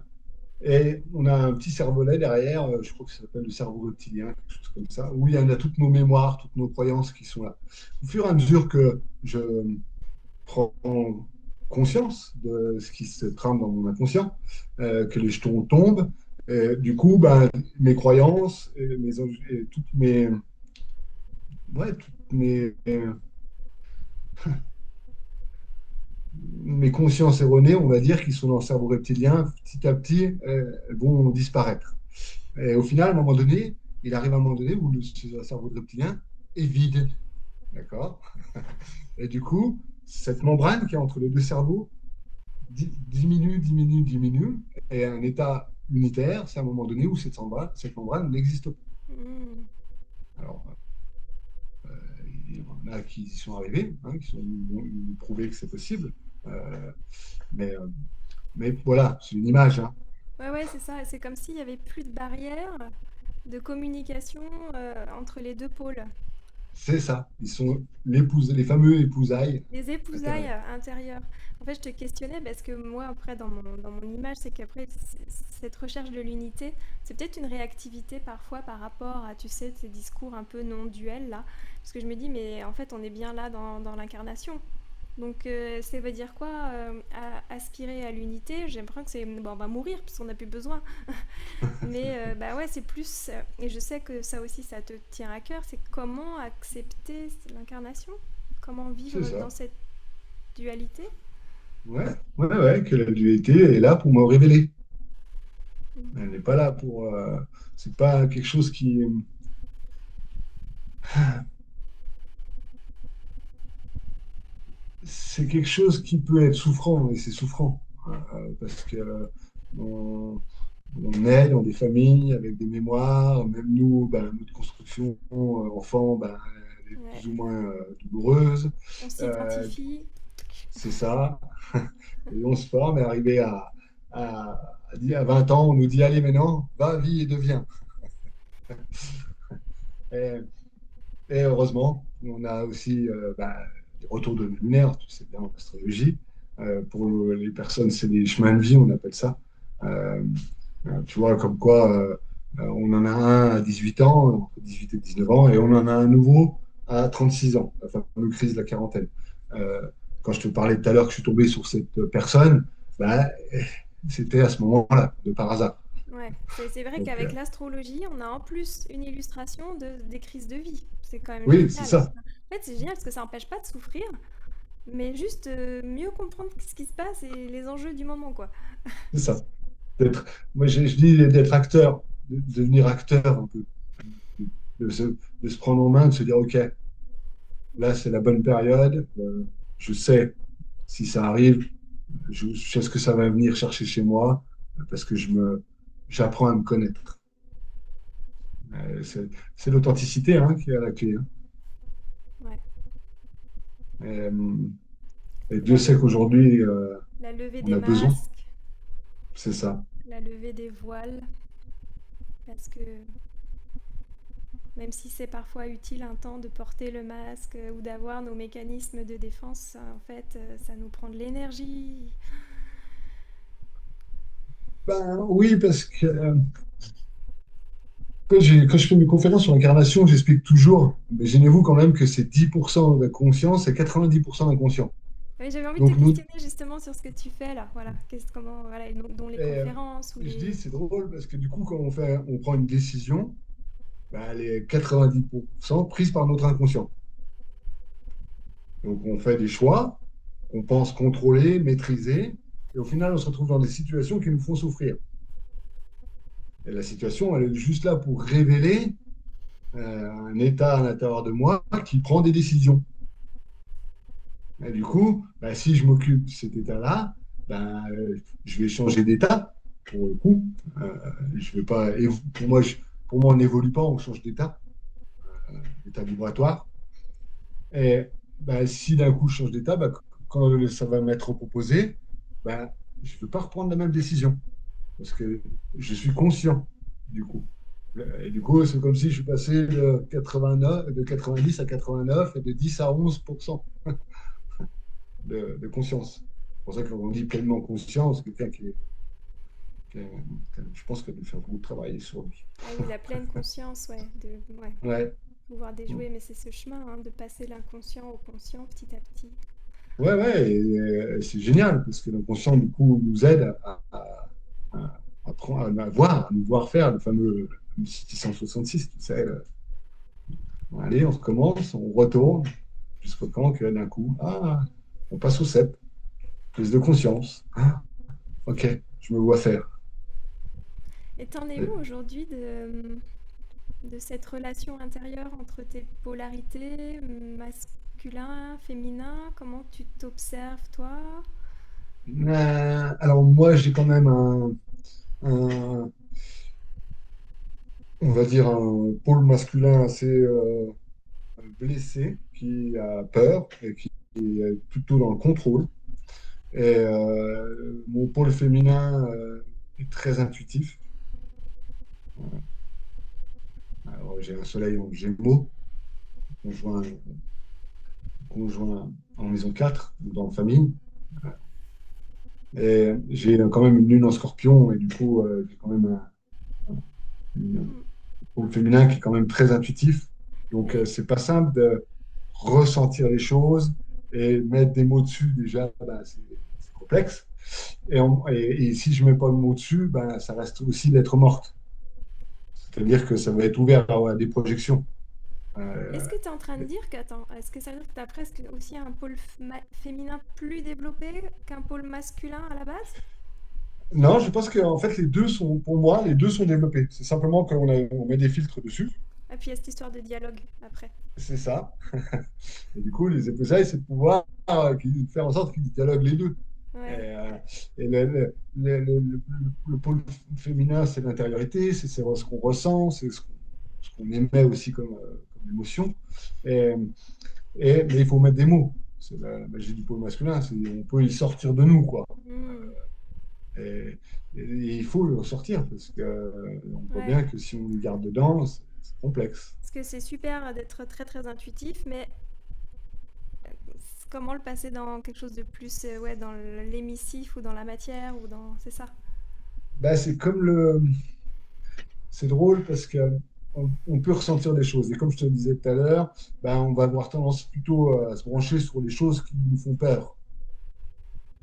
Et on a un petit cervelet derrière, je crois que ça s'appelle le cerveau reptilien, quelque chose comme ça, où il y en a toutes nos mémoires, toutes nos croyances qui sont là. Au fur et à mesure que je prends conscience de ce qui se trame dans mon inconscient, que les jetons tombent. Du coup, ben, mes croyances, et toutes mes consciences erronées, on va dire, qui sont dans le cerveau reptilien, petit à petit, vont disparaître. Et au final, à un moment donné, il arrive un moment donné où le cerveau reptilien est vide. D'accord? Et du coup, cette membrane qui est entre les deux cerveaux diminue, diminue, diminue, et un état unitaire, c'est à un moment donné où cette membrane n'existe pas. Mm. Alors, il y en a qui y sont arrivés, hein, qui ont prouvé que c'est possible, euh, mais, euh, mais voilà, c'est une image. Hein. Ouais, ouais, c'est ça. C'est comme s'il y avait plus de barrière de communication entre les deux pôles. C'est ça. Ils sont les fameux épousailles Les épousailles intérieures. intérieures. En fait, je te questionnais parce que moi, après, dans mon image, c'est qu'après, cette recherche de l'unité, c'est peut-être une réactivité parfois par rapport à, tu sais, ces discours un peu non duels, là. Parce que je me dis, mais en fait, on est bien là dans l'incarnation. Donc, ça veut dire quoi aspirer à l'unité? J'ai l'impression que c'est, bon, on va mourir parce qu'on n'a plus besoin. Mais bah ouais, c'est plus, et je sais que ça aussi, ça te tient à cœur, c'est comment accepter l'incarnation? Comment C'est vivre dans ça. cette dualité? Ouais, ouais, ouais, que la dualité est là pour me révéler. Mhm. Elle n'est pas là pour. C'est pas quelque chose qui. C'est quelque chose qui peut être souffrant, et c'est souffrant. Parce que on, on est dans des familles avec des mémoires, même nous, ben, notre construction enfant, ben, elle est Ouais, plus ou moins douloureuse. on Euh, s'identifie. c'est ça. Et on se forme, et arrivé à 20 ans, on nous dit, allez maintenant, va, vis et deviens. Et, et heureusement, on a aussi ben, des retours de lunaire, tu sais bien en astrologie. Pour les personnes, c'est des chemins de vie, on appelle ça. Euh, Tu vois, comme quoi, on en a un à 18 ans, entre 18 et 19 ans, et on en a un nouveau à 36 ans, la fameuse crise de la quarantaine. Euh, Quand je te parlais tout à l'heure que je suis tombé sur cette personne, bah, c'était à ce moment-là, de par hasard. Ouais, c'est vrai Donc, qu'avec l'astrologie, on a en plus une illustration des crises de vie. C'est quand même oui, c'est génial. ça, En fait, c'est génial parce que ça n'empêche pas de souffrir, mais juste mieux comprendre ce qui se passe et les enjeux du moment, quoi. c'est ça. Moi, je dis d'être acteur, de devenir acteur un peu, de se prendre en main, de se dire, OK, là, c'est la bonne période, je sais si ça arrive, je sais ce que ça va venir chercher chez moi, parce que j'apprends à me connaître. C'est l'authenticité hein, qui est à la clé. Hein. Ouais. Et, et Dieu La, sait qu'aujourd'hui, la levée on des a besoin, masques, c'est ça. la levée des voiles, parce que même si c'est parfois utile un temps de porter le masque ou d'avoir nos mécanismes de défense, en fait, ça nous prend de l'énergie. Ben, oui, parce que quand je fais mes conférences sur l'incarnation, j'explique toujours, imaginez-vous quand même que c'est 10% de la conscience et 90% d'inconscient. Oui, j'avais envie de te Donc, nous, questionner justement sur ce que tu fais là, voilà, comment, voilà, et dont les et, conférences ou je dis, les... c'est drôle parce que du coup, quand on prend une décision, ben, elle est 90% prise par notre inconscient. Donc, on fait des choix qu'on pense contrôler, maîtriser, et au final, on se retrouve dans des situations qui nous font souffrir. Et la situation, elle est juste là pour révéler un état à l'intérieur de moi qui prend des décisions. Et du coup, bah, si je m'occupe de cet état-là, bah, je vais changer d'état, pour le coup. Euh, je vais pas, pour moi, on n'évolue pas, on change d'état, d'état vibratoire. Et bah, si d'un coup je change d'état, bah, quand ça va m'être proposé, bah, je ne veux pas reprendre la même décision. Parce que je suis conscient, du coup. Et du coup, c'est comme si je suis passé de 90 à 89 et de 10 à 11% de conscience. C'est pour ça qu'on dit pleinement conscient, c'est quelqu'un je pense qu'il doit faire beaucoup de travail sur lui. Ah oui, la pleine conscience, ouais, ouais, Ouais, pouvoir déjouer, mais c'est ce chemin hein, de passer l'inconscient au conscient petit à petit. Ouais, ouais, et c'est génial parce que l'inconscient, du coup, nous aide à nous voir faire le fameux 666, tu sais. Allez, on recommence, on retourne, jusqu'au quand que d'un coup, on passe au 7, prise de conscience. Ah, ok, je me vois faire. Et t'en es où Et- aujourd'hui de cette relation intérieure entre tes polarités, masculin, féminin? Comment tu t'observes, toi? Alors moi, j'ai quand même un- on va dire, un pôle masculin assez blessé, qui a peur et qui est plutôt dans le contrôle. Et mon pôle féminin est très intuitif. Alors, j'ai un soleil en Gémeaux, conjoint, conjoint en maison 4 dans la famille. Et j'ai quand même une lune en Scorpion, et du coup, j'ai quand même un Mm. pôle féminin qui est quand même très intuitif. Donc, Et c'est pas simple de ressentir les choses et mettre des mots dessus. Déjà, ben, c'est complexe. Et si je mets pas de mots dessus, ben, ça reste aussi lettre morte. C'est-à-dire que ça va être ouvert à des projections. est-ce Euh, que tu es en train de dire que, attends, est-ce que ça veut dire que tu as presque aussi un pôle féminin plus développé qu'un pôle masculin à la base? non, je pense que en fait, les deux sont, pour moi, les deux sont développés. C'est simplement on met des filtres dessus. Et puis il y a cette histoire de dialogue après. C'est ça. Et du coup, les épousailles, c'est de pouvoir faire en sorte qu'ils dialoguent les deux. Et, Ouais. euh, et le pôle féminin, c'est l'intériorité, c'est ce qu'on ressent, c'est ce qu'on émet aussi comme émotion. Et, mais il faut mettre des mots. C'est la magie du pôle masculin, on peut y sortir de nous, quoi. Mm. Et, et il faut le sortir, parce que on voit Ouais. bien que si on le garde dedans, c'est complexe. Parce que c'est super d'être très très intuitif, mais comment le passer dans quelque chose de plus, ouais, dans l'émissif ou dans la matière ou dans... C'est ça. Ben, c'est drôle parce que on peut ressentir des choses. Et comme je te le disais tout à l'heure, ben, on va avoir tendance plutôt à se brancher sur les choses qui nous font peur,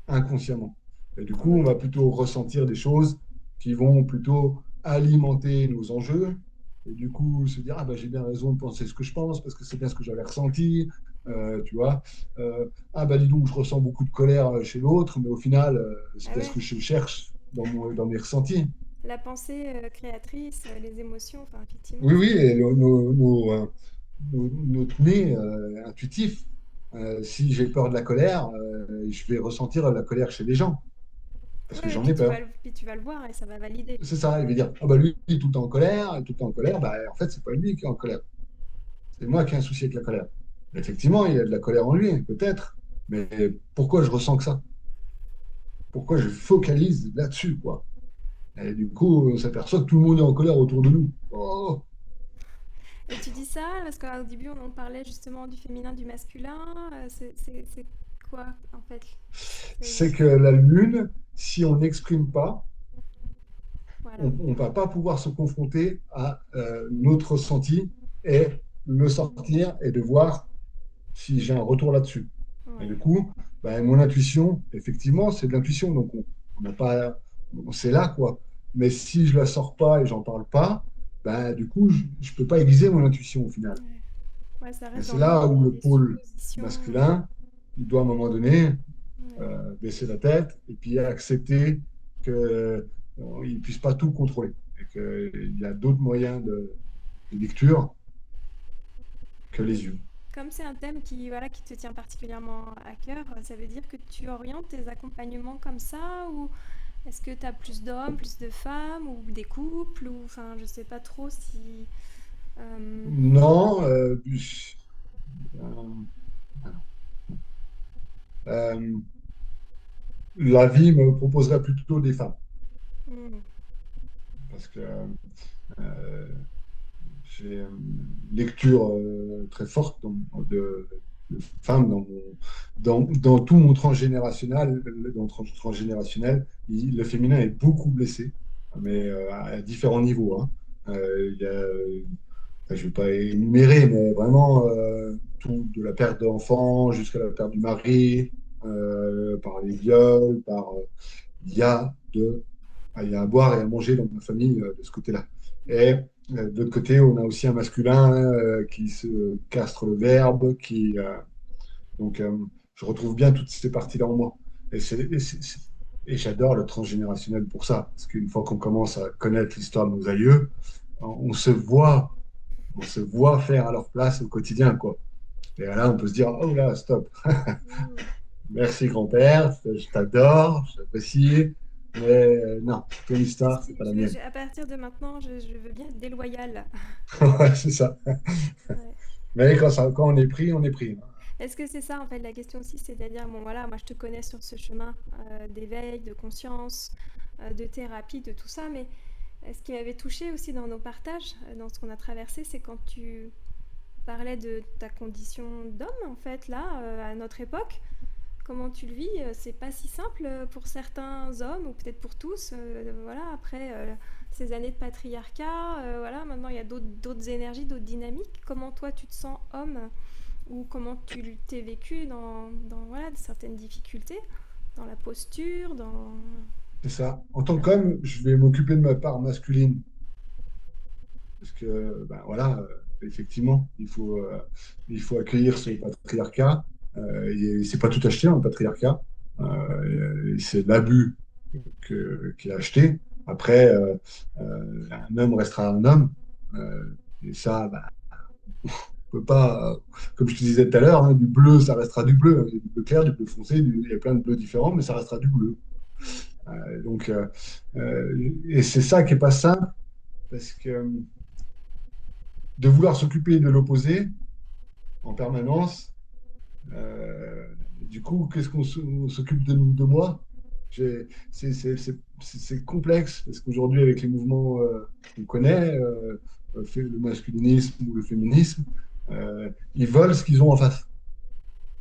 inconsciemment. Et du coup, on Ouais. va plutôt ressentir des choses qui vont plutôt alimenter nos enjeux. Et du coup, se dire, ah ben, j'ai bien raison de penser ce que je pense parce que c'est bien ce que j'avais ressenti. Mm. Tu vois. Ah ben, dis donc, je ressens beaucoup de colère chez l'autre, mais au final, c'est Ah parce ouais. que je cherche dans mes ressentis. La pensée créatrice, les émotions, enfin effectivement, Oui, oui, c'est... et notre nez intuitif. Si j'ai peur de la colère, je vais ressentir la colère chez les gens, parce que Ouais, et j'en puis ai peur. puis tu vas le voir et ça va valider. C'est ça, il va dire, ah bah lui, il est tout le temps en colère, il est tout le temps en colère. Bah, en fait, c'est pas lui qui est en colère, c'est moi qui ai un souci avec la colère. Effectivement, il y a de la colère en lui, peut-être, mais pourquoi je ressens que ça? Pourquoi je focalise là-dessus, quoi? Et du coup, on s'aperçoit que tout le monde est en colère autour de nous. Oh, Et tu dis ça parce qu'au début on en parlait justement du féminin, du masculin. C'est quoi en fait? c'est que la lune, si on n'exprime pas, Voilà. on ne va pas pouvoir se confronter à notre ressenti et le sortir et de voir si j'ai un retour là-dessus. Et Ouais. du coup, ben, mon intuition, effectivement, c'est de l'intuition. Donc, on n'a pas, c'est là, quoi. Mais si je la sors pas et j'en parle pas, ben, du coup, je ne peux pas aiguiser mon intuition au final. Ouais. Ouais, ça Et reste c'est dans là où le les pôle suppositions. masculin, il doit à un moment donné Ouais. baisser la tête et puis accepter qu'il ne puisse pas tout contrôler et qu'il y a d'autres moyens de lecture que Et les yeux. comme c'est un thème qui, voilà, qui te tient particulièrement à cœur, ça veut dire que tu orientes tes accompagnements comme ça ou est-ce que tu as plus d'hommes, plus de femmes ou des couples ou enfin je sais pas trop si Non, euh, la vie me proposerait plutôt des femmes hmm, parce que euh, j'ai une lecture très forte de femmes dans tout mon transgénérationnel. Transgénérationnel, le féminin est beaucoup blessé, mais ouais, à différents niveaux. Hein. Il y a, je ne vais pas énumérer, mais vraiment tout, de la perte d'enfant jusqu'à la perte du mari. par les viols, par il y a de, il y a à boire et à manger dans ma famille de ce côté-là. Et de l'autre côté, on a aussi un masculin qui se castre le verbe, donc je retrouve bien toutes ces parties-là en moi. Et, et j'adore le transgénérationnel pour ça, parce qu'une fois qu'on commence à connaître l'histoire de nos aïeux, on se voit, on se voit faire à leur place au quotidien, quoi. Et là, on peut se dire, oh là, stop. Mm. Merci grand-père, je t'adore, je t'apprécie, mais non, ton histoire, c'est pas la mienne. À partir de maintenant, je veux bien être déloyale. Ouais, c'est ça. Ouais. Mais quand on est pris, on est pris. Est-ce que c'est ça en fait la question aussi, c'est-à-dire bon voilà, moi je te connais sur ce chemin d'éveil, de conscience, de thérapie, de tout ça, mais ce qui m'avait touché aussi dans nos partages, dans ce qu'on a traversé, c'est quand tu parlais de ta condition d'homme en fait là, à notre époque. Comment tu le vis? C'est pas si simple pour certains hommes ou peut-être pour tous. Voilà, après ces années de patriarcat, voilà, maintenant il y a d'autres énergies, d'autres dynamiques. Comment toi tu te sens homme ou comment tu t'es vécu voilà, certaines difficultés dans la posture, dans... C'est ça. En tant qu'homme, je vais m'occuper de ma part masculine. Parce que, ben voilà, effectivement, il faut accueillir ce patriarcat. Et c'est pas tout acheté dans le patriarcat. C'est l'abus qui est acheté. Après, un homme restera un homme. Et ça, ben, on peut pas, comme je te disais tout à l'heure, hein, du bleu, ça restera du bleu. Il y a du bleu clair, du bleu foncé, il y a plein de bleus différents, mais ça restera du bleu. Donc, et c'est ça qui est pas simple, parce que de vouloir s'occuper de l'opposé en permanence, du coup, qu'est-ce on s'occupe de moi? C'est complexe, parce qu'aujourd'hui, avec les mouvements qu'on connaît, le masculinisme ou le féminisme, ils veulent ce qu'ils ont en face,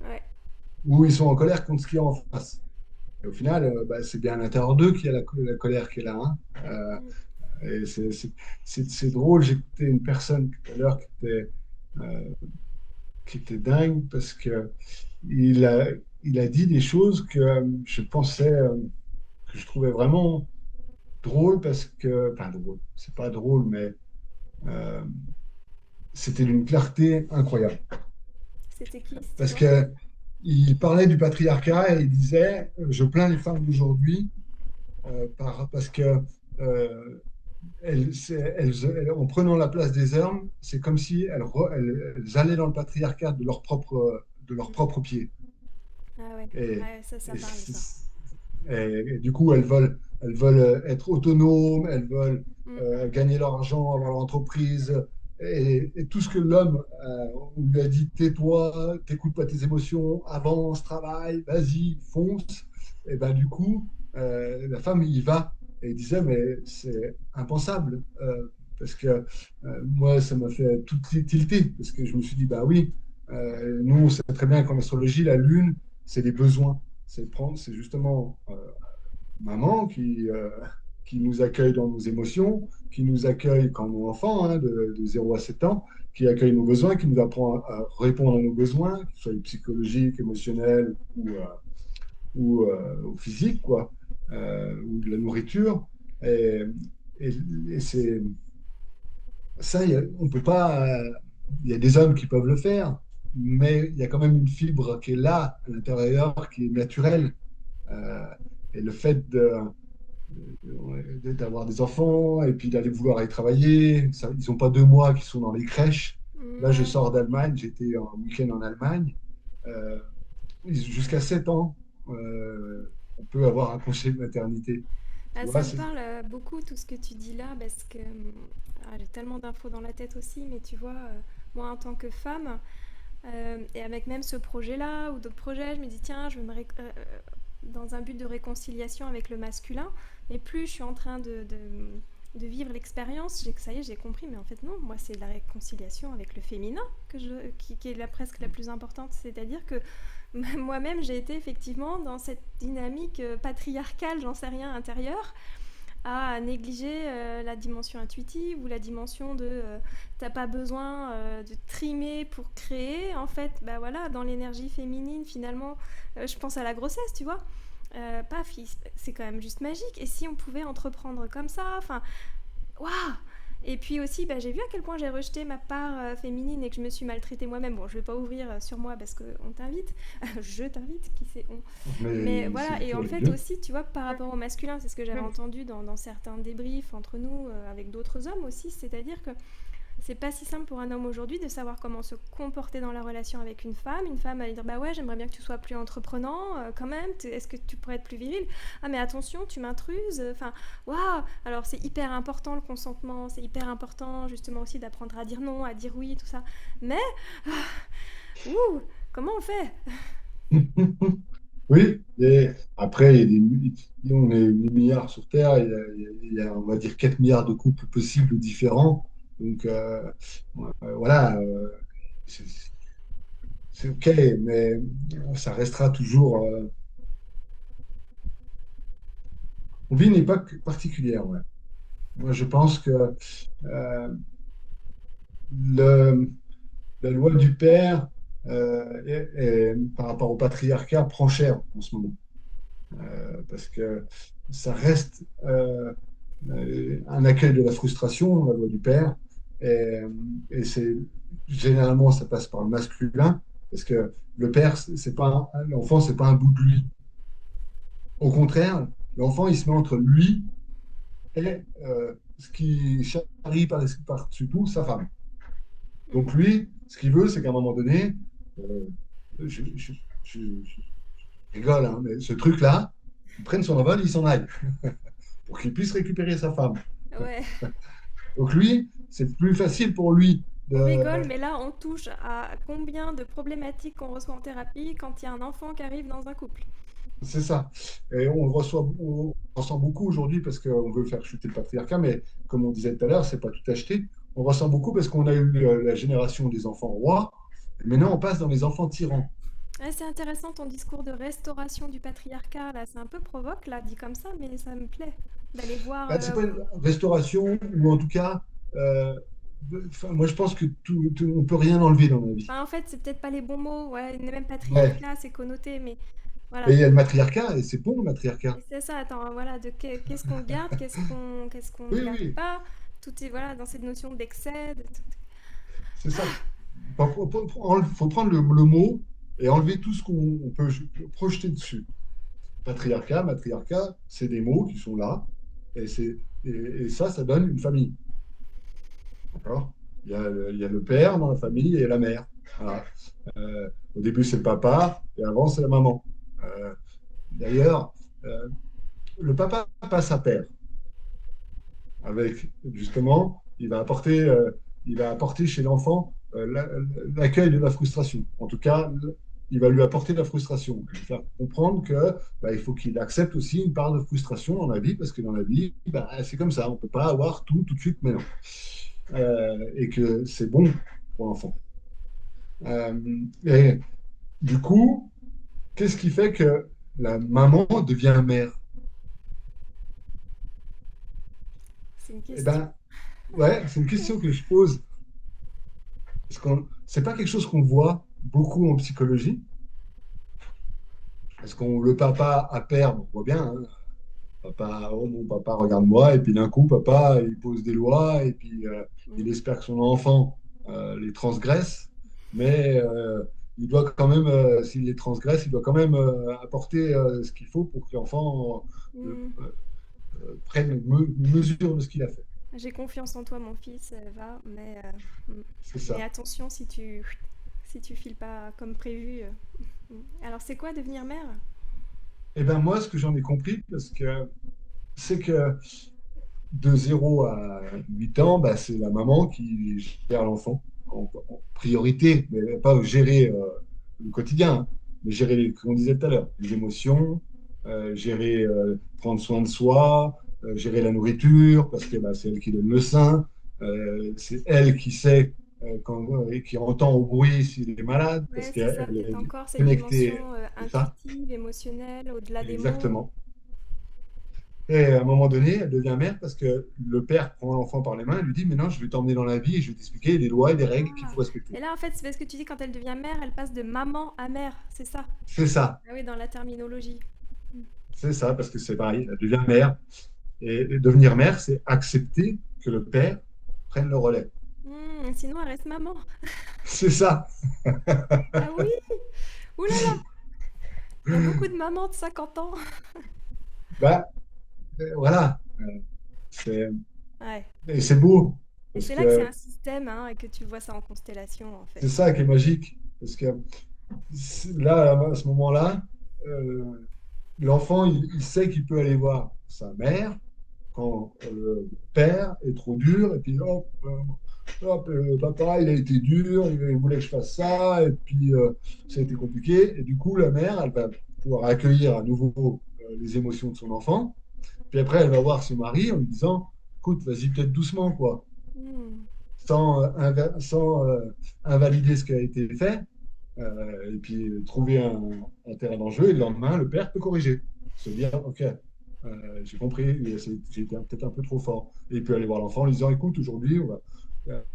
Ouais. ou ils sont en colère contre ce qu'il y a en face. Et au final, bah, c'est bien à l'intérieur d'eux qu'il y a la colère qui est là, hein. Mm. Et c'est drôle, j'écoutais une personne tout à l'heure euh, qui était dingue parce que il a, il a dit des choses que je pensais, que je trouvais vraiment drôles parce que, enfin drôle, c'est pas drôle, mais euh, c'était d'une clarté incroyable. C'était qui? C'était Parce quoi? que il parlait du patriarcat et il disait, je plains les femmes d'aujourd'hui parce que en prenant la place des hommes, c'est comme si elles allaient dans le patriarcat de leur Mm. propre pied. Ah ouais, Et, ouais, ça et, parle ça. et du coup, elles veulent être autonomes, elles veulent Mm. gagner leur argent, avoir leur entreprise. Et tout ce que l'homme on lui a dit, tais-toi, t'écoutes pas tes émotions, avance, travaille, vas-y, fonce. Et ben du coup, la femme y va. Et il disait, mais c'est impensable. Parce que moi, ça m'a fait tout tilter. Parce que je me suis dit, bah oui, nous, on sait très bien qu'en astrologie, la lune, c'est les besoins. C'est justement maman qui nous accueille dans nos émotions, qui nous accueille quand on est enfant, hein, de 0 à 7 ans, qui accueille nos besoins, qui nous apprend à répondre à nos besoins, que ce soit psychologiques, émotionnels ou physiques, quoi, ou de la nourriture. Et, et, et c'est ça, on peut pas. Il y a des hommes qui peuvent le faire, mais il y a quand même une fibre qui est là, à l'intérieur, qui est naturelle. Euh, et le fait d'avoir des enfants et puis d'aller vouloir aller travailler, ils n'ont pas 2 mois qui sont dans les crèches. Là, je Ouais. sors d'Allemagne, j'étais en week-end en Allemagne. Euh, Jusqu'à 7 ans, on peut avoir un congé de maternité. Tu Ah, vois, ça me parle beaucoup tout ce que tu dis là parce que j'ai tellement d'infos dans la tête aussi, mais tu vois, moi en tant que femme, et avec même ce projet-là ou d'autres projets, je me dis tiens, je vais dans un but de réconciliation avec le masculin, mais plus je suis en train de vivre l'expérience, ça y est, j'ai compris, mais en fait non, moi c'est la réconciliation avec le féminin qui est presque la plus importante, c'est-à-dire que moi-même j'ai été effectivement dans cette dynamique patriarcale, j'en sais rien, intérieure, à négliger la dimension intuitive ou la dimension de t'as pas besoin de trimer pour créer. En fait, bah voilà, dans l'énergie féminine, finalement, je pense à la grossesse, tu vois. Paf, c'est quand même juste magique. Et si on pouvait entreprendre comme ça, enfin, waouh. Et puis aussi, bah, j'ai vu à quel point j'ai rejeté ma part féminine et que je me suis maltraitée moi-même. Bon, je vais pas ouvrir sur moi parce qu'on t'invite, je t'invite, qui c'est on. Mais Mais voilà, c'est et en toujours fait bien. aussi, tu vois, par rapport au masculin, c'est ce que j'avais entendu dans certains débriefs entre nous, avec d'autres hommes aussi, c'est-à-dire que c'est pas si simple pour un homme aujourd'hui de savoir comment se comporter dans la relation avec une femme. Une femme, elle va dire bah ouais, j'aimerais bien que tu sois plus entreprenant quand même. Est-ce que tu pourrais être plus viril? Ah mais attention, tu m'intruses. Enfin, waouh. Alors c'est hyper important le consentement, c'est hyper important justement aussi d'apprendre à dire non, à dire oui, tout ça. Mais ouh, comment on fait? Oui, et après, on est 8 milliards sur Terre, on va dire 4 milliards de couples possibles différents. Donc, voilà, c'est c'est OK, mais ça restera toujours. On vit une époque particulière, ouais. Moi, je pense que euh, le, la loi du père par rapport au patriarcat prend cher en ce moment. Parce que ça reste un accueil de la frustration, la loi du père, et, et c'est généralement ça passe par le masculin, parce que le père, c'est pas l'enfant, c'est pas un bout de lui. Au contraire, l'enfant, il se met entre lui et ce qui charrie par-dessus tout, sa femme. Donc Mhm. lui, ce qu'il veut, c'est qu'à un moment donné, euh, je, je- je rigole, hein, mais ce truc-là, il prenne son envol, il s'en aille, pour qu'il puisse récupérer sa femme. Ouais, Donc lui, c'est plus facile pour lui on de... rigole, mais là on touche à combien de problématiques qu'on reçoit en thérapie quand il y a un enfant qui arrive dans un couple. C'est ça. Et on ressent beaucoup aujourd'hui parce qu'on veut faire chuter le patriarcat, mais comme on disait tout à l'heure, c'est pas tout acheté. On ressent beaucoup parce qu'on a eu la génération des enfants rois, et maintenant on passe dans les enfants tyrans. Ouais, c'est intéressant ton discours de restauration du patriarcat, là, c'est un peu provoque, là, dit comme ça, mais ça me plaît d'aller voir. C'est pas une restauration, ou en tout cas, euh, enfin, moi je pense que on peut rien enlever dans la vie. Enfin, en fait, c'est peut-être pas les bons mots, ouais, même Ouais. patriarcat, c'est connoté, mais Mais voilà. il y a le matriarcat, et c'est bon le matriarcat. Et c'est ça, attends, voilà, qu'est-ce qu'on garde, qu'est-ce qu'on ne Oui, garde oui, pas, tout est, voilà, dans cette notion d'excès. c'est ça. Faut prendre le mot et enlever tout ce qu'on peut projeter dessus. Patriarcat, matriarcat, c'est des mots qui sont là, et ça, ça donne une famille. D'accord? Il y a le père dans la famille et la mère. Voilà. Au début, c'est le papa, et avant, c'est la maman. Euh, D'ailleurs, euh, le papa passe à père, avec justement, il va apporter chez l'enfant l'accueil de la frustration. En tout cas, il va lui apporter de la frustration. Il va faire comprendre que bah, il faut qu'il accepte aussi une part de frustration dans la vie, parce que dans la vie, bah, c'est comme ça, on ne peut pas avoir tout tout de suite maintenant. Et que c'est bon pour l'enfant. Et du coup, qu'est-ce qui fait que la maman devient mère? C'est une Eh question. ben, ouais, c'est une question que je pose. Parce que c'est pas quelque chose qu'on voit beaucoup en psychologie. Parce qu'on le papa à perdre, on voit bien, hein. Papa, oh mon papa, regarde-moi, et puis d'un coup, papa, il pose des lois, et puis il Mm. espère que son enfant les transgresse, mais il doit quand même, s'il les transgresse, il doit quand même apporter ce qu'il faut pour que l'enfant Mm. prenne mesure de ce qu'il a fait. J'ai confiance en toi, mon fils, va, mm. C'est Mais ça. attention si tu files pas comme prévu. Mm. Alors, c'est quoi devenir mère? Et ben moi, ce que j'en ai compris, parce que c'est que de 0 à 8 ans, bah, c'est la maman qui gère l'enfant en priorité, mais pas gérer le quotidien, hein, mais gérer, comme on disait tout à l'heure, les émotions, gérer, prendre soin de soi, gérer la nourriture, parce que bah, c'est elle qui donne le sein, c'est elle qui sait, et qui entend au bruit s'il est malade, parce Ouais, c'est ça, qu'elle c'est est encore cette connectée, dimension c'est ça, intuitive, émotionnelle, au-delà des mots. exactement. Et à un moment donné, elle devient mère parce que le père prend l'enfant par les mains et lui dit, mais non, je vais t'emmener dans la vie et je vais t'expliquer les lois et les règles qu'il Ah. faut respecter. Et là, en fait, c'est parce que tu dis quand elle devient mère, elle passe de maman à mère, c'est ça? C'est ça, Ah oui, dans la terminologie. Mm. c'est ça, parce que c'est pareil, elle devient mère. Et devenir mère, c'est accepter que le père prenne le relais. Sinon, elle reste maman. C'est ça. Ah oui! Ouh là là! Il y a beaucoup de mamans de 50 ans. Bah, voilà. C'est, Ouais. et c'est beau, Et parce c'est là que c'est un que système, hein, et que tu vois ça en constellation, en c'est fait. ça qui est magique. Parce que là, à ce moment-là, euh, l'enfant, il sait qu'il peut aller voir sa mère quand le père est trop dur, et puis hop, hop, papa, il a été dur, il voulait que je fasse ça, et puis ça a été compliqué. Et du coup, la mère, elle va pouvoir accueillir à nouveau les émotions de son enfant. Puis après, elle va voir son mari en lui disant, écoute, vas-y peut-être doucement, quoi, Hmm. sans invalider ce qui a été fait, et puis trouver un terrain d'enjeu, et le lendemain, le père peut corriger. Se dire, OK, j'ai compris, j'ai été peut-être un peu trop fort. Et il peut aller voir l'enfant en lui disant, écoute, aujourd'hui, on va...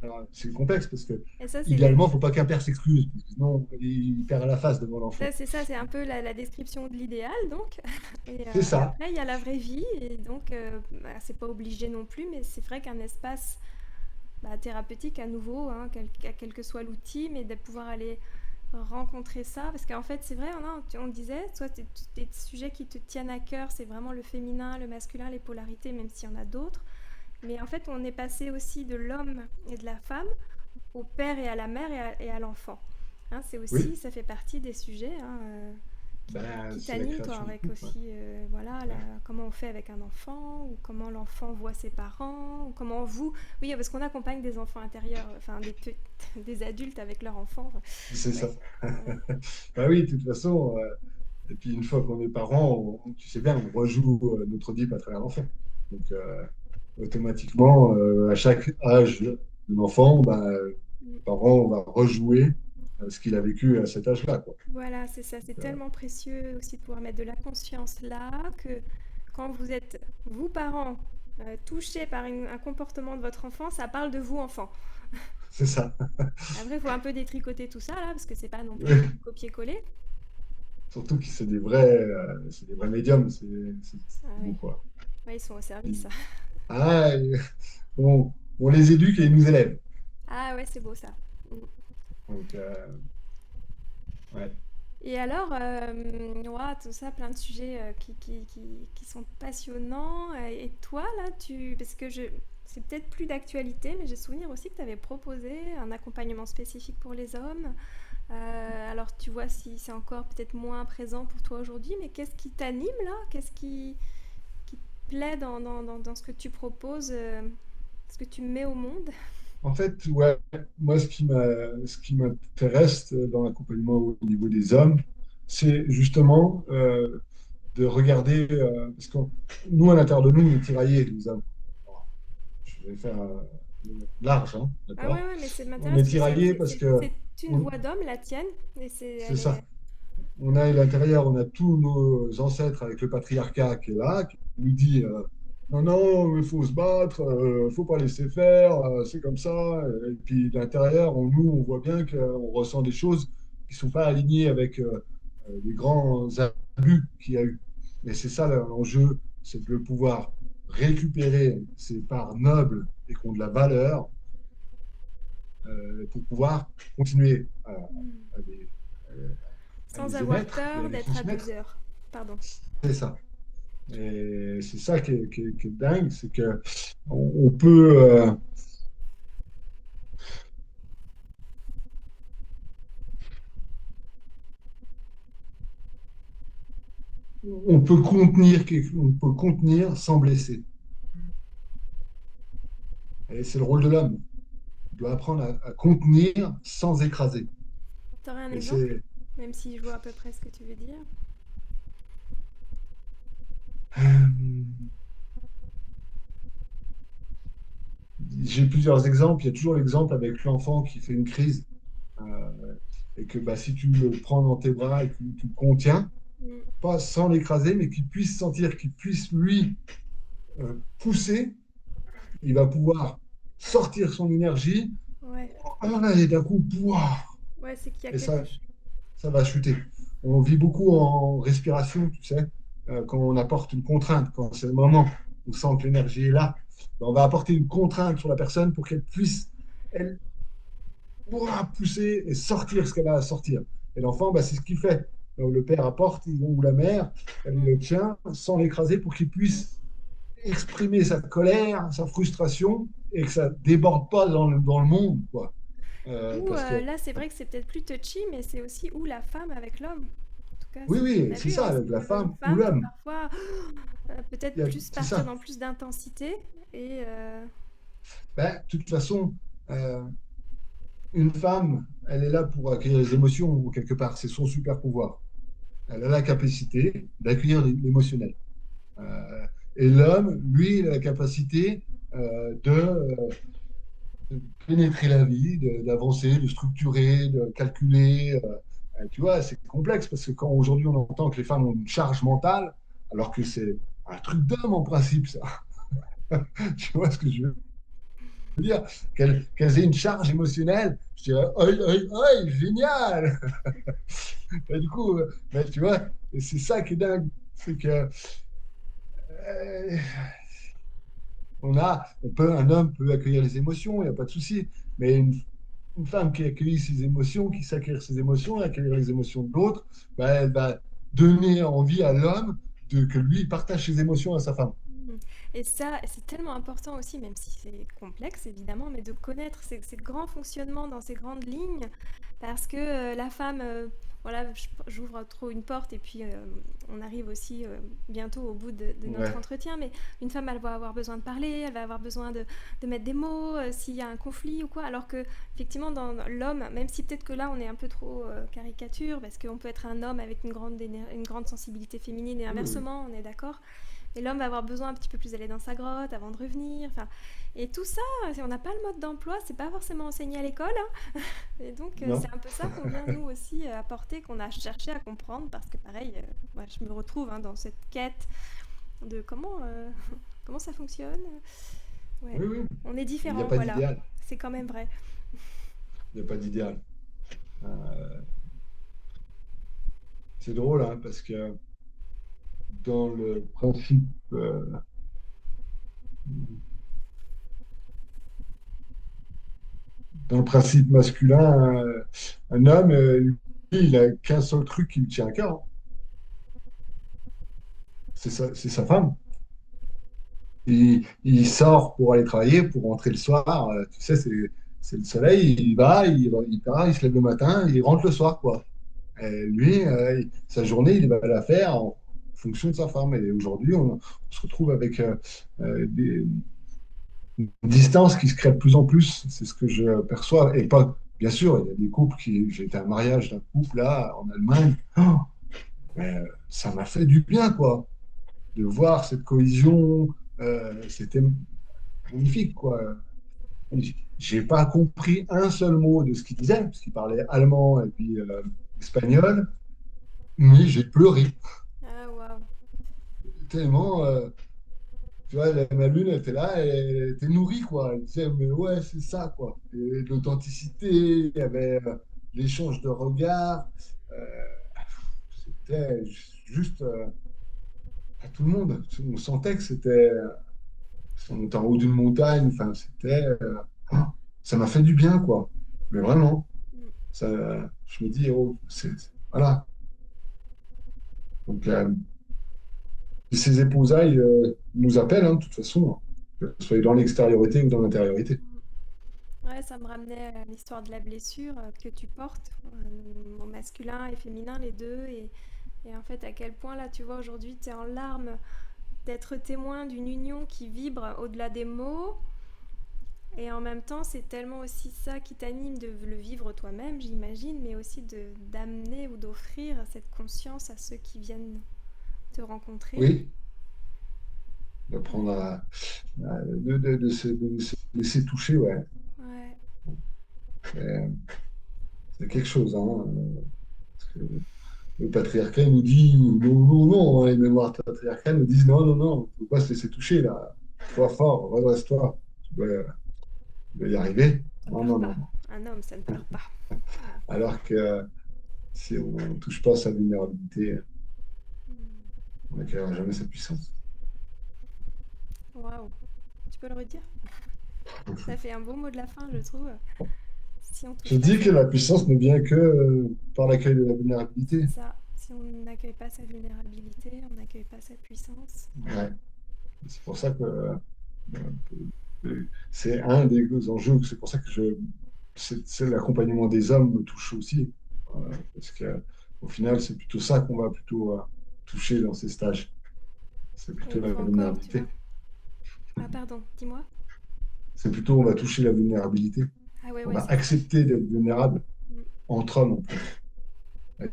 Alors, c'est complexe parce que, Et ça, c'est idéalement, il ne faut pas qu'un père s'excuse, parce que sinon, il perd à la face devant l'enfant. ça, c'est un peu la description de l'idéal, donc. C'est Et ça, après, il y a la vraie vie, et donc, bah, c'est pas obligé non plus, mais c'est vrai qu'un espace bah, thérapeutique à nouveau, hein, quel que soit l'outil, mais de pouvoir aller rencontrer ça, parce qu'en fait, c'est vrai, on disait, soit des sujets qui te tiennent à cœur, c'est vraiment le féminin, le masculin, les polarités, même s'il y en a d'autres. Mais en fait, on est passé aussi de l'homme et de la femme au père et à la mère et à l'enfant. Hein, c'est oui, aussi, ça fait partie des sujets hein, ben, qui c'est la t'animent, toi, création du avec couple. Ouais. aussi, voilà, comment on fait avec un enfant, ou comment l'enfant voit ses parents, ou comment vous... Oui, parce qu'on accompagne des enfants intérieurs, enfin des adultes avec leurs enfants. Enfin, C'est ouais, ça. ouais. Ben oui, de toute façon, et puis une fois qu'on est parent, tu sais bien, on rejoue notre Oedipe à travers l'enfant. Donc, automatiquement, à chaque âge de l'enfant, ben, le Mm. parent va rejouer ce qu'il a vécu à cet âge-là, quoi. Voilà, c'est ça, c'est tellement précieux aussi de pouvoir mettre de la conscience là, que quand vous êtes, vous parents, touchés par un comportement de votre enfant, ça parle de vous, enfant. C'est ça. Après, il faut un peu détricoter tout ça là, parce que c'est pas non plus Oui. du copier-coller. Surtout que c'est des vrais médiums, Ah c'est beau, oui, quoi. ouais, ils sont au service. Ils- Ah, on les éduque et ils nous élèvent. Ah ouais, c'est beau ça. Mm. Donc, ouais. Et alors, ouah, tout ça, plein de sujets qui sont passionnants. Et toi, là, parce que c'est peut-être plus d'actualité, mais j'ai souvenir aussi que tu avais proposé un accompagnement spécifique pour les hommes. Alors, tu vois si c'est encore peut-être moins présent pour toi aujourd'hui, mais qu'est-ce qui t'anime là? Qui te plaît dans ce que tu proposes, ce que tu mets au monde? En fait, ouais, moi, ce qui m'intéresse dans l'accompagnement au niveau des hommes, c'est justement de regarder, parce que nous, à l'intérieur de nous, on est tiraillés, les hommes. Alors, je vais faire large, hein, Ah ouais, d'accord? ouais, mais ça On m'intéresse est parce que tiraillés parce que c'est une on- voix d'homme, la tienne, et c'est elle est... ça. On a à l'intérieur, on a tous nos ancêtres avec le patriarcat qui est là, qui nous dit non, non, il faut se battre, il faut pas laisser faire, c'est comme ça. Et puis de l'intérieur, nous, on voit bien qu'on ressent des choses qui sont pas alignées avec les grands abus qu'il y a eu. Et c'est ça l'enjeu, c'est de pouvoir récupérer ces parts nobles et qui ont de la valeur pour pouvoir continuer à les, à Sans les avoir émettre et à peur les d'être transmettre. abuseur. Pardon. C'est ça. Et c'est ça qui est dingue, c'est que on peut, on peut contenir sans blesser. Et c'est le rôle de l'homme. Il doit apprendre à contenir sans écraser. T'aurais un Et exemple? c'est, Même si je vois à peu près ce que tu veux dire. j'ai plusieurs exemples. Il y a toujours l'exemple avec l'enfant qui fait une crise et que bah, si tu le prends dans tes bras et que tu le contiens, Mm. pas sans l'écraser, mais qu'il puisse sentir, qu'il puisse lui pousser, il va pouvoir sortir son énergie, Ouais, et d'un coup, pouah, ouais, c'est qu'il y a et quelque ça, chose. ça va chuter. On vit beaucoup en respiration, tu sais, quand on apporte une contrainte, quand c'est le moment où on sent que l'énergie est là, ben, on va apporter une contrainte sur la personne pour qu'elle puisse, elle, pourra pousser et sortir ce qu'elle a à sortir. Et l'enfant, ben, c'est ce qu'il fait. Donc, le père apporte, ou la mère, elle Mm. le tient sans l'écraser pour qu'il puisse exprimer sa colère, sa frustration, et que ça déborde pas dans le monde, quoi. Ou Parce que, là, c'est vrai que c'est peut-être plus touchy, mais c'est aussi ou la femme avec l'homme. En tout cas, oui, c'est ce qu'on oui, a c'est vu, hein, ça, c'est la qu'une femme ou femme peut l'homme. parfois peut-être plus C'est partir ça. dans plus d'intensité. Et Ben, de toute façon, euh, une femme, elle est là pour accueillir les émotions, quelque part. C'est son super pouvoir. Elle a la capacité d'accueillir l'émotionnel. Euh, et l'homme, lui, il a la capacité de pénétrer la vie, d'avancer, de structurer, de calculer. Tu vois, c'est complexe parce que quand aujourd'hui on entend que les femmes ont une charge mentale, alors que c'est un truc d'homme en principe, ça. Tu vois ce que je veux dire? Qu'elles aient une charge émotionnelle, je dirais, oi, oi, oi, génial! Et du coup, mais tu vois, et c'est ça qui est dingue, c'est que euh, un homme peut accueillir les émotions, il n'y a pas de souci, mais une femme qui accueille ses émotions, qui sait accueillir ses émotions et accueillir les émotions de l'autre, ben, elle va donner envie à l'homme que lui il partage ses émotions à sa femme. mmh. Et ça, c'est tellement important aussi, même si c'est complexe évidemment, mais de connaître ces grands fonctionnements dans ces grandes lignes, parce que la femme, voilà, j'ouvre trop une porte et puis on arrive aussi bientôt au bout de notre Ouais, entretien, mais une femme, elle va avoir besoin de parler, elle va avoir besoin de mettre des mots s'il y a un conflit ou quoi, alors que effectivement dans l'homme, même si peut-être que là on est un peu trop caricature, parce qu'on peut être un homme avec une grande sensibilité féminine et oui, oui. inversement, on est d'accord. Et l'homme va avoir besoin un petit peu plus d'aller dans sa grotte avant de revenir. Enfin, et tout ça, on n'a pas le mode d'emploi, c'est pas forcément enseigné à l'école, hein. Et donc Non? c'est un peu ça qu'on vient nous aussi apporter, qu'on a cherché à comprendre, parce que pareil, moi, je me retrouve hein, dans cette quête de comment ça fonctionne. Ouais, Oui, oui. on est Il n'y a différent, pas voilà. d'idéal. C'est quand même vrai. Il n'y a pas d'idéal. Euh, c'est drôle, hein, parce que dans le principe, dans le principe masculin, un homme, lui, il a qu'un seul truc qui lui tient à cœur, hein. C'est sa femme. Il sort pour aller travailler, pour rentrer le soir. Tu sais, c'est le soleil, il part, il se lève le matin, il rentre le soir, quoi. Et lui, sa journée, il va la faire en fonction de sa femme. Et aujourd'hui, on se retrouve avec une distance qui se crée de plus en plus. C'est ce que je perçois. Et pas, bien sûr, il y a des couples qui. J'ai été à un mariage d'un couple là, en Allemagne. Oh, mais, ça m'a fait du bien, quoi, de voir cette cohésion. C'était magnifique, quoi. J'ai pas compris un seul mot de ce qu'il disait, parce qu'il parlait allemand et puis espagnol, mais j'ai pleuré Ah waouh. tellement. Tu vois, ma lune, elle était là, et elle était nourrie, quoi. Elle disait, mais ouais, c'est ça, quoi. Et de l'authenticité, il y avait l'échange de regards. Euh, c'était juste à tout le monde. On sentait que on était en haut d'une montagne. Enfin, oh, ça m'a fait du bien, quoi. Mais vraiment, ça, je me dis, oh, voilà. Donc, ces épousailles nous appellent, hein, de toute façon, hein, que ce soit dans l'extériorité ou dans l'intériorité. Ouais, ça me ramenait à l'histoire de la blessure que tu portes, au masculin et féminin, les deux. Et en fait, à quel point là, tu vois, aujourd'hui, tu es en larmes d'être témoin d'une union qui vibre au-delà des mots. Et en même temps, c'est tellement aussi ça qui t'anime de le vivre toi-même, j'imagine, mais aussi d'amener ou d'offrir cette conscience à ceux qui viennent te rencontrer. Oui, d'apprendre Ouais, de se laisser toucher, ouais. ouais. C'est c'est quelque chose, hein. Parce que le patriarcat nous dit non, non, non, hein, les mémoires patriarcales nous disent non, non, non. pas se laisser toucher, là. Sois fort, redresse-toi. Tu dois y arriver. Ça Non, pleure non, non, pas. non. Un homme, ça ne pleure pas. Alors que si on ne touche pas à sa vulnérabilité, Hmm. on n'acquérera jamais sa puissance. Waouh. Tu peux le redire? Ça fait un beau mot de la fin, je trouve. Si on Je touche pas dis sa... que la puissance ne vient que par l'accueil de la vulnérabilité. C'est ça. Si on n'accueille pas sa vulnérabilité, on n'accueille pas sa puissance. Ouais. C'est pour ça que c'est un des enjeux. C'est pour ça que l'accompagnement des hommes me touche aussi. Parce que au final, c'est plutôt ça qu'on va plutôt toucher dans ces stages. C'est Et plutôt la quoi encore, tu vois? vulnérabilité. Ah pardon, dis-moi. C'est plutôt on va toucher la vulnérabilité. Ah ouais, On ouais, va c'est ça. accepter d'être vulnérable Mm. entre hommes en plus.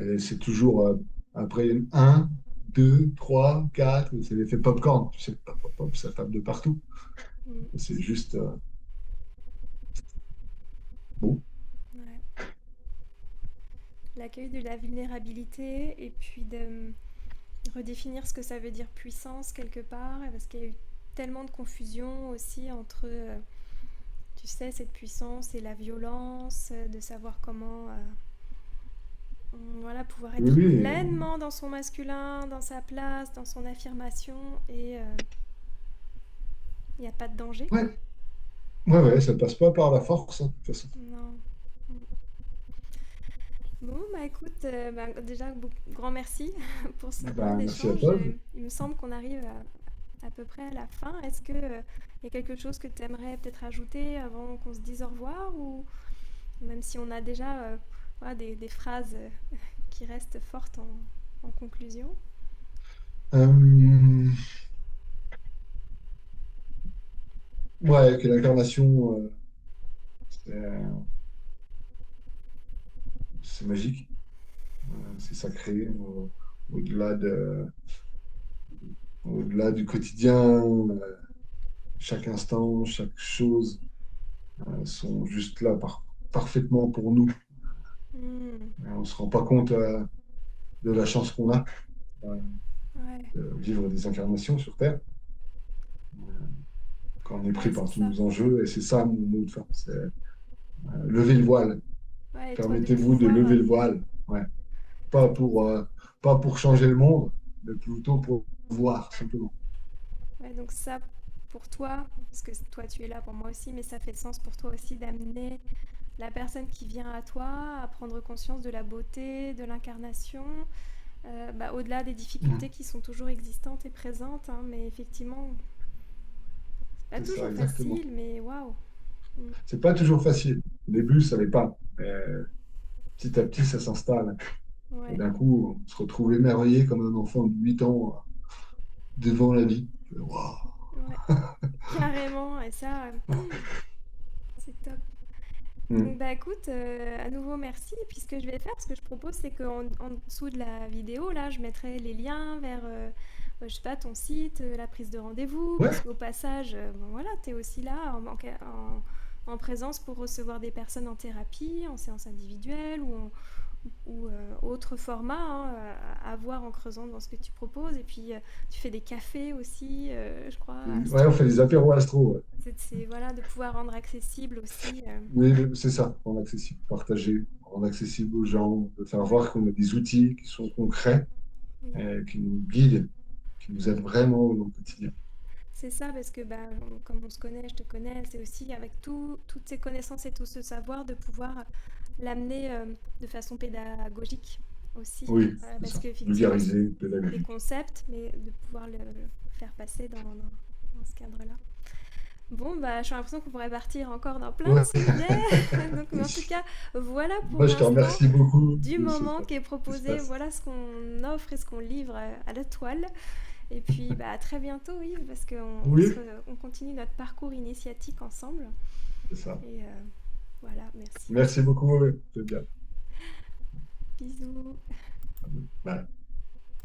Et c'est toujours après un, deux, trois, quatre, c'est l'effet popcorn. Tu sais, pop, pop, pop, ça tape de partout. Mm. C'est juste beau. Ouais. L'accueil de la vulnérabilité et puis de redéfinir ce que ça veut dire puissance quelque part, parce qu'il y a eu tellement de confusion aussi entre, tu sais, cette puissance et la violence, de savoir comment, voilà, pouvoir Oui, être oui. pleinement dans son masculin, dans sa place, dans son affirmation, et il n'y a pas de danger, quoi. Ouais, ouais, ouais, ça passe pas par la force, hein, de toute façon. Non. Bon, bah écoute, bah, déjà, grand merci pour ce moment Ben, merci à d'échange. toi. Il me semble qu'on arrive à peu près à la fin. Est-ce que il y a quelque chose que tu aimerais peut-être ajouter avant qu'on se dise au revoir, ou même si on a déjà voilà, des phrases qui restent fortes en conclusion? Euh, ouais, que l'incarnation, c'est magique, c'est sacré, au-delà au-delà du quotidien, chaque instant, chaque chose sont juste là parfaitement pour nous. Hmm. On ne se rend pas compte de la chance qu'on a Ouais, de vivre des incarnations sur Terre quand on est pris ouais, par c'est tous ça. nos enjeux. Et c'est ça mon mot de fin, c'est lever le voile. Ouais, et toi de Permettez-vous de pouvoir lever le voile. Ouais. Pas pour, pas pour changer le monde, mais plutôt pour voir, simplement. ouais, donc ça, pour toi, parce que toi tu es là pour moi aussi, mais ça fait sens pour toi aussi d'amener la personne qui vient à toi à prendre conscience de la beauté, de l'incarnation, bah, au-delà des difficultés Mm. qui sont toujours existantes et présentes, hein, mais effectivement, c'est pas C'est ça, toujours exactement. facile, mais waouh. Mm. C'est pas toujours facile. Au début, ça l'est pas. Mais petit à petit, ça s'installe. Et Ouais, d'un coup, on se retrouve émerveillé comme un enfant de 8 ans devant la vie. Waouh. ouais, carrément, et ça, c'est top. Mm. Donc bah écoute, à nouveau merci. Et puis ce que je vais faire, ce que je propose, c'est qu'en dessous de la vidéo, là, je mettrai les liens vers, je sais pas, ton site, la prise de rendez-vous, Ouais, puisqu'au passage, bon, voilà, tu es aussi là en présence pour recevoir des personnes en thérapie, en séance individuelle ou autre format, hein, à voir en creusant dans ce que tu proposes. Et puis tu fais des cafés aussi, je crois, ouais, on astro. fait des apéros astro. Ouais. Voilà, de pouvoir rendre accessible aussi. Oui, c'est ça, rendre accessible, partager, rendre accessible aux gens, de faire Ouais, voir qu'on a des outils qui sont concrets, oui. qui nous guident, qui nous aident vraiment dans le quotidien. C'est ça, parce que bah, comme on se connaît, je te connais, c'est aussi avec toutes ces connaissances et tout ce savoir de pouvoir l'amener de façon pédagogique aussi. Oui, c'est Parce ça. qu'effectivement, Vulgariser, des pédagogique. concepts, mais de pouvoir le faire passer dans ce cadre-là. Bon, bah, j'ai l'impression qu'on pourrait partir encore dans plein de Ouais. sujets. Donc, mais en tout cas, voilà pour Moi, je te l'instant remercie beaucoup du de moment qui est cet proposé. espace. Voilà ce qu'on offre et ce qu'on livre à la toile. Et puis bah, à très bientôt Yves, parce Oui, on continue notre parcours initiatique ensemble. c'est ça. Et voilà, merci. Merci beaucoup, c'est bien. Bisous. Bye.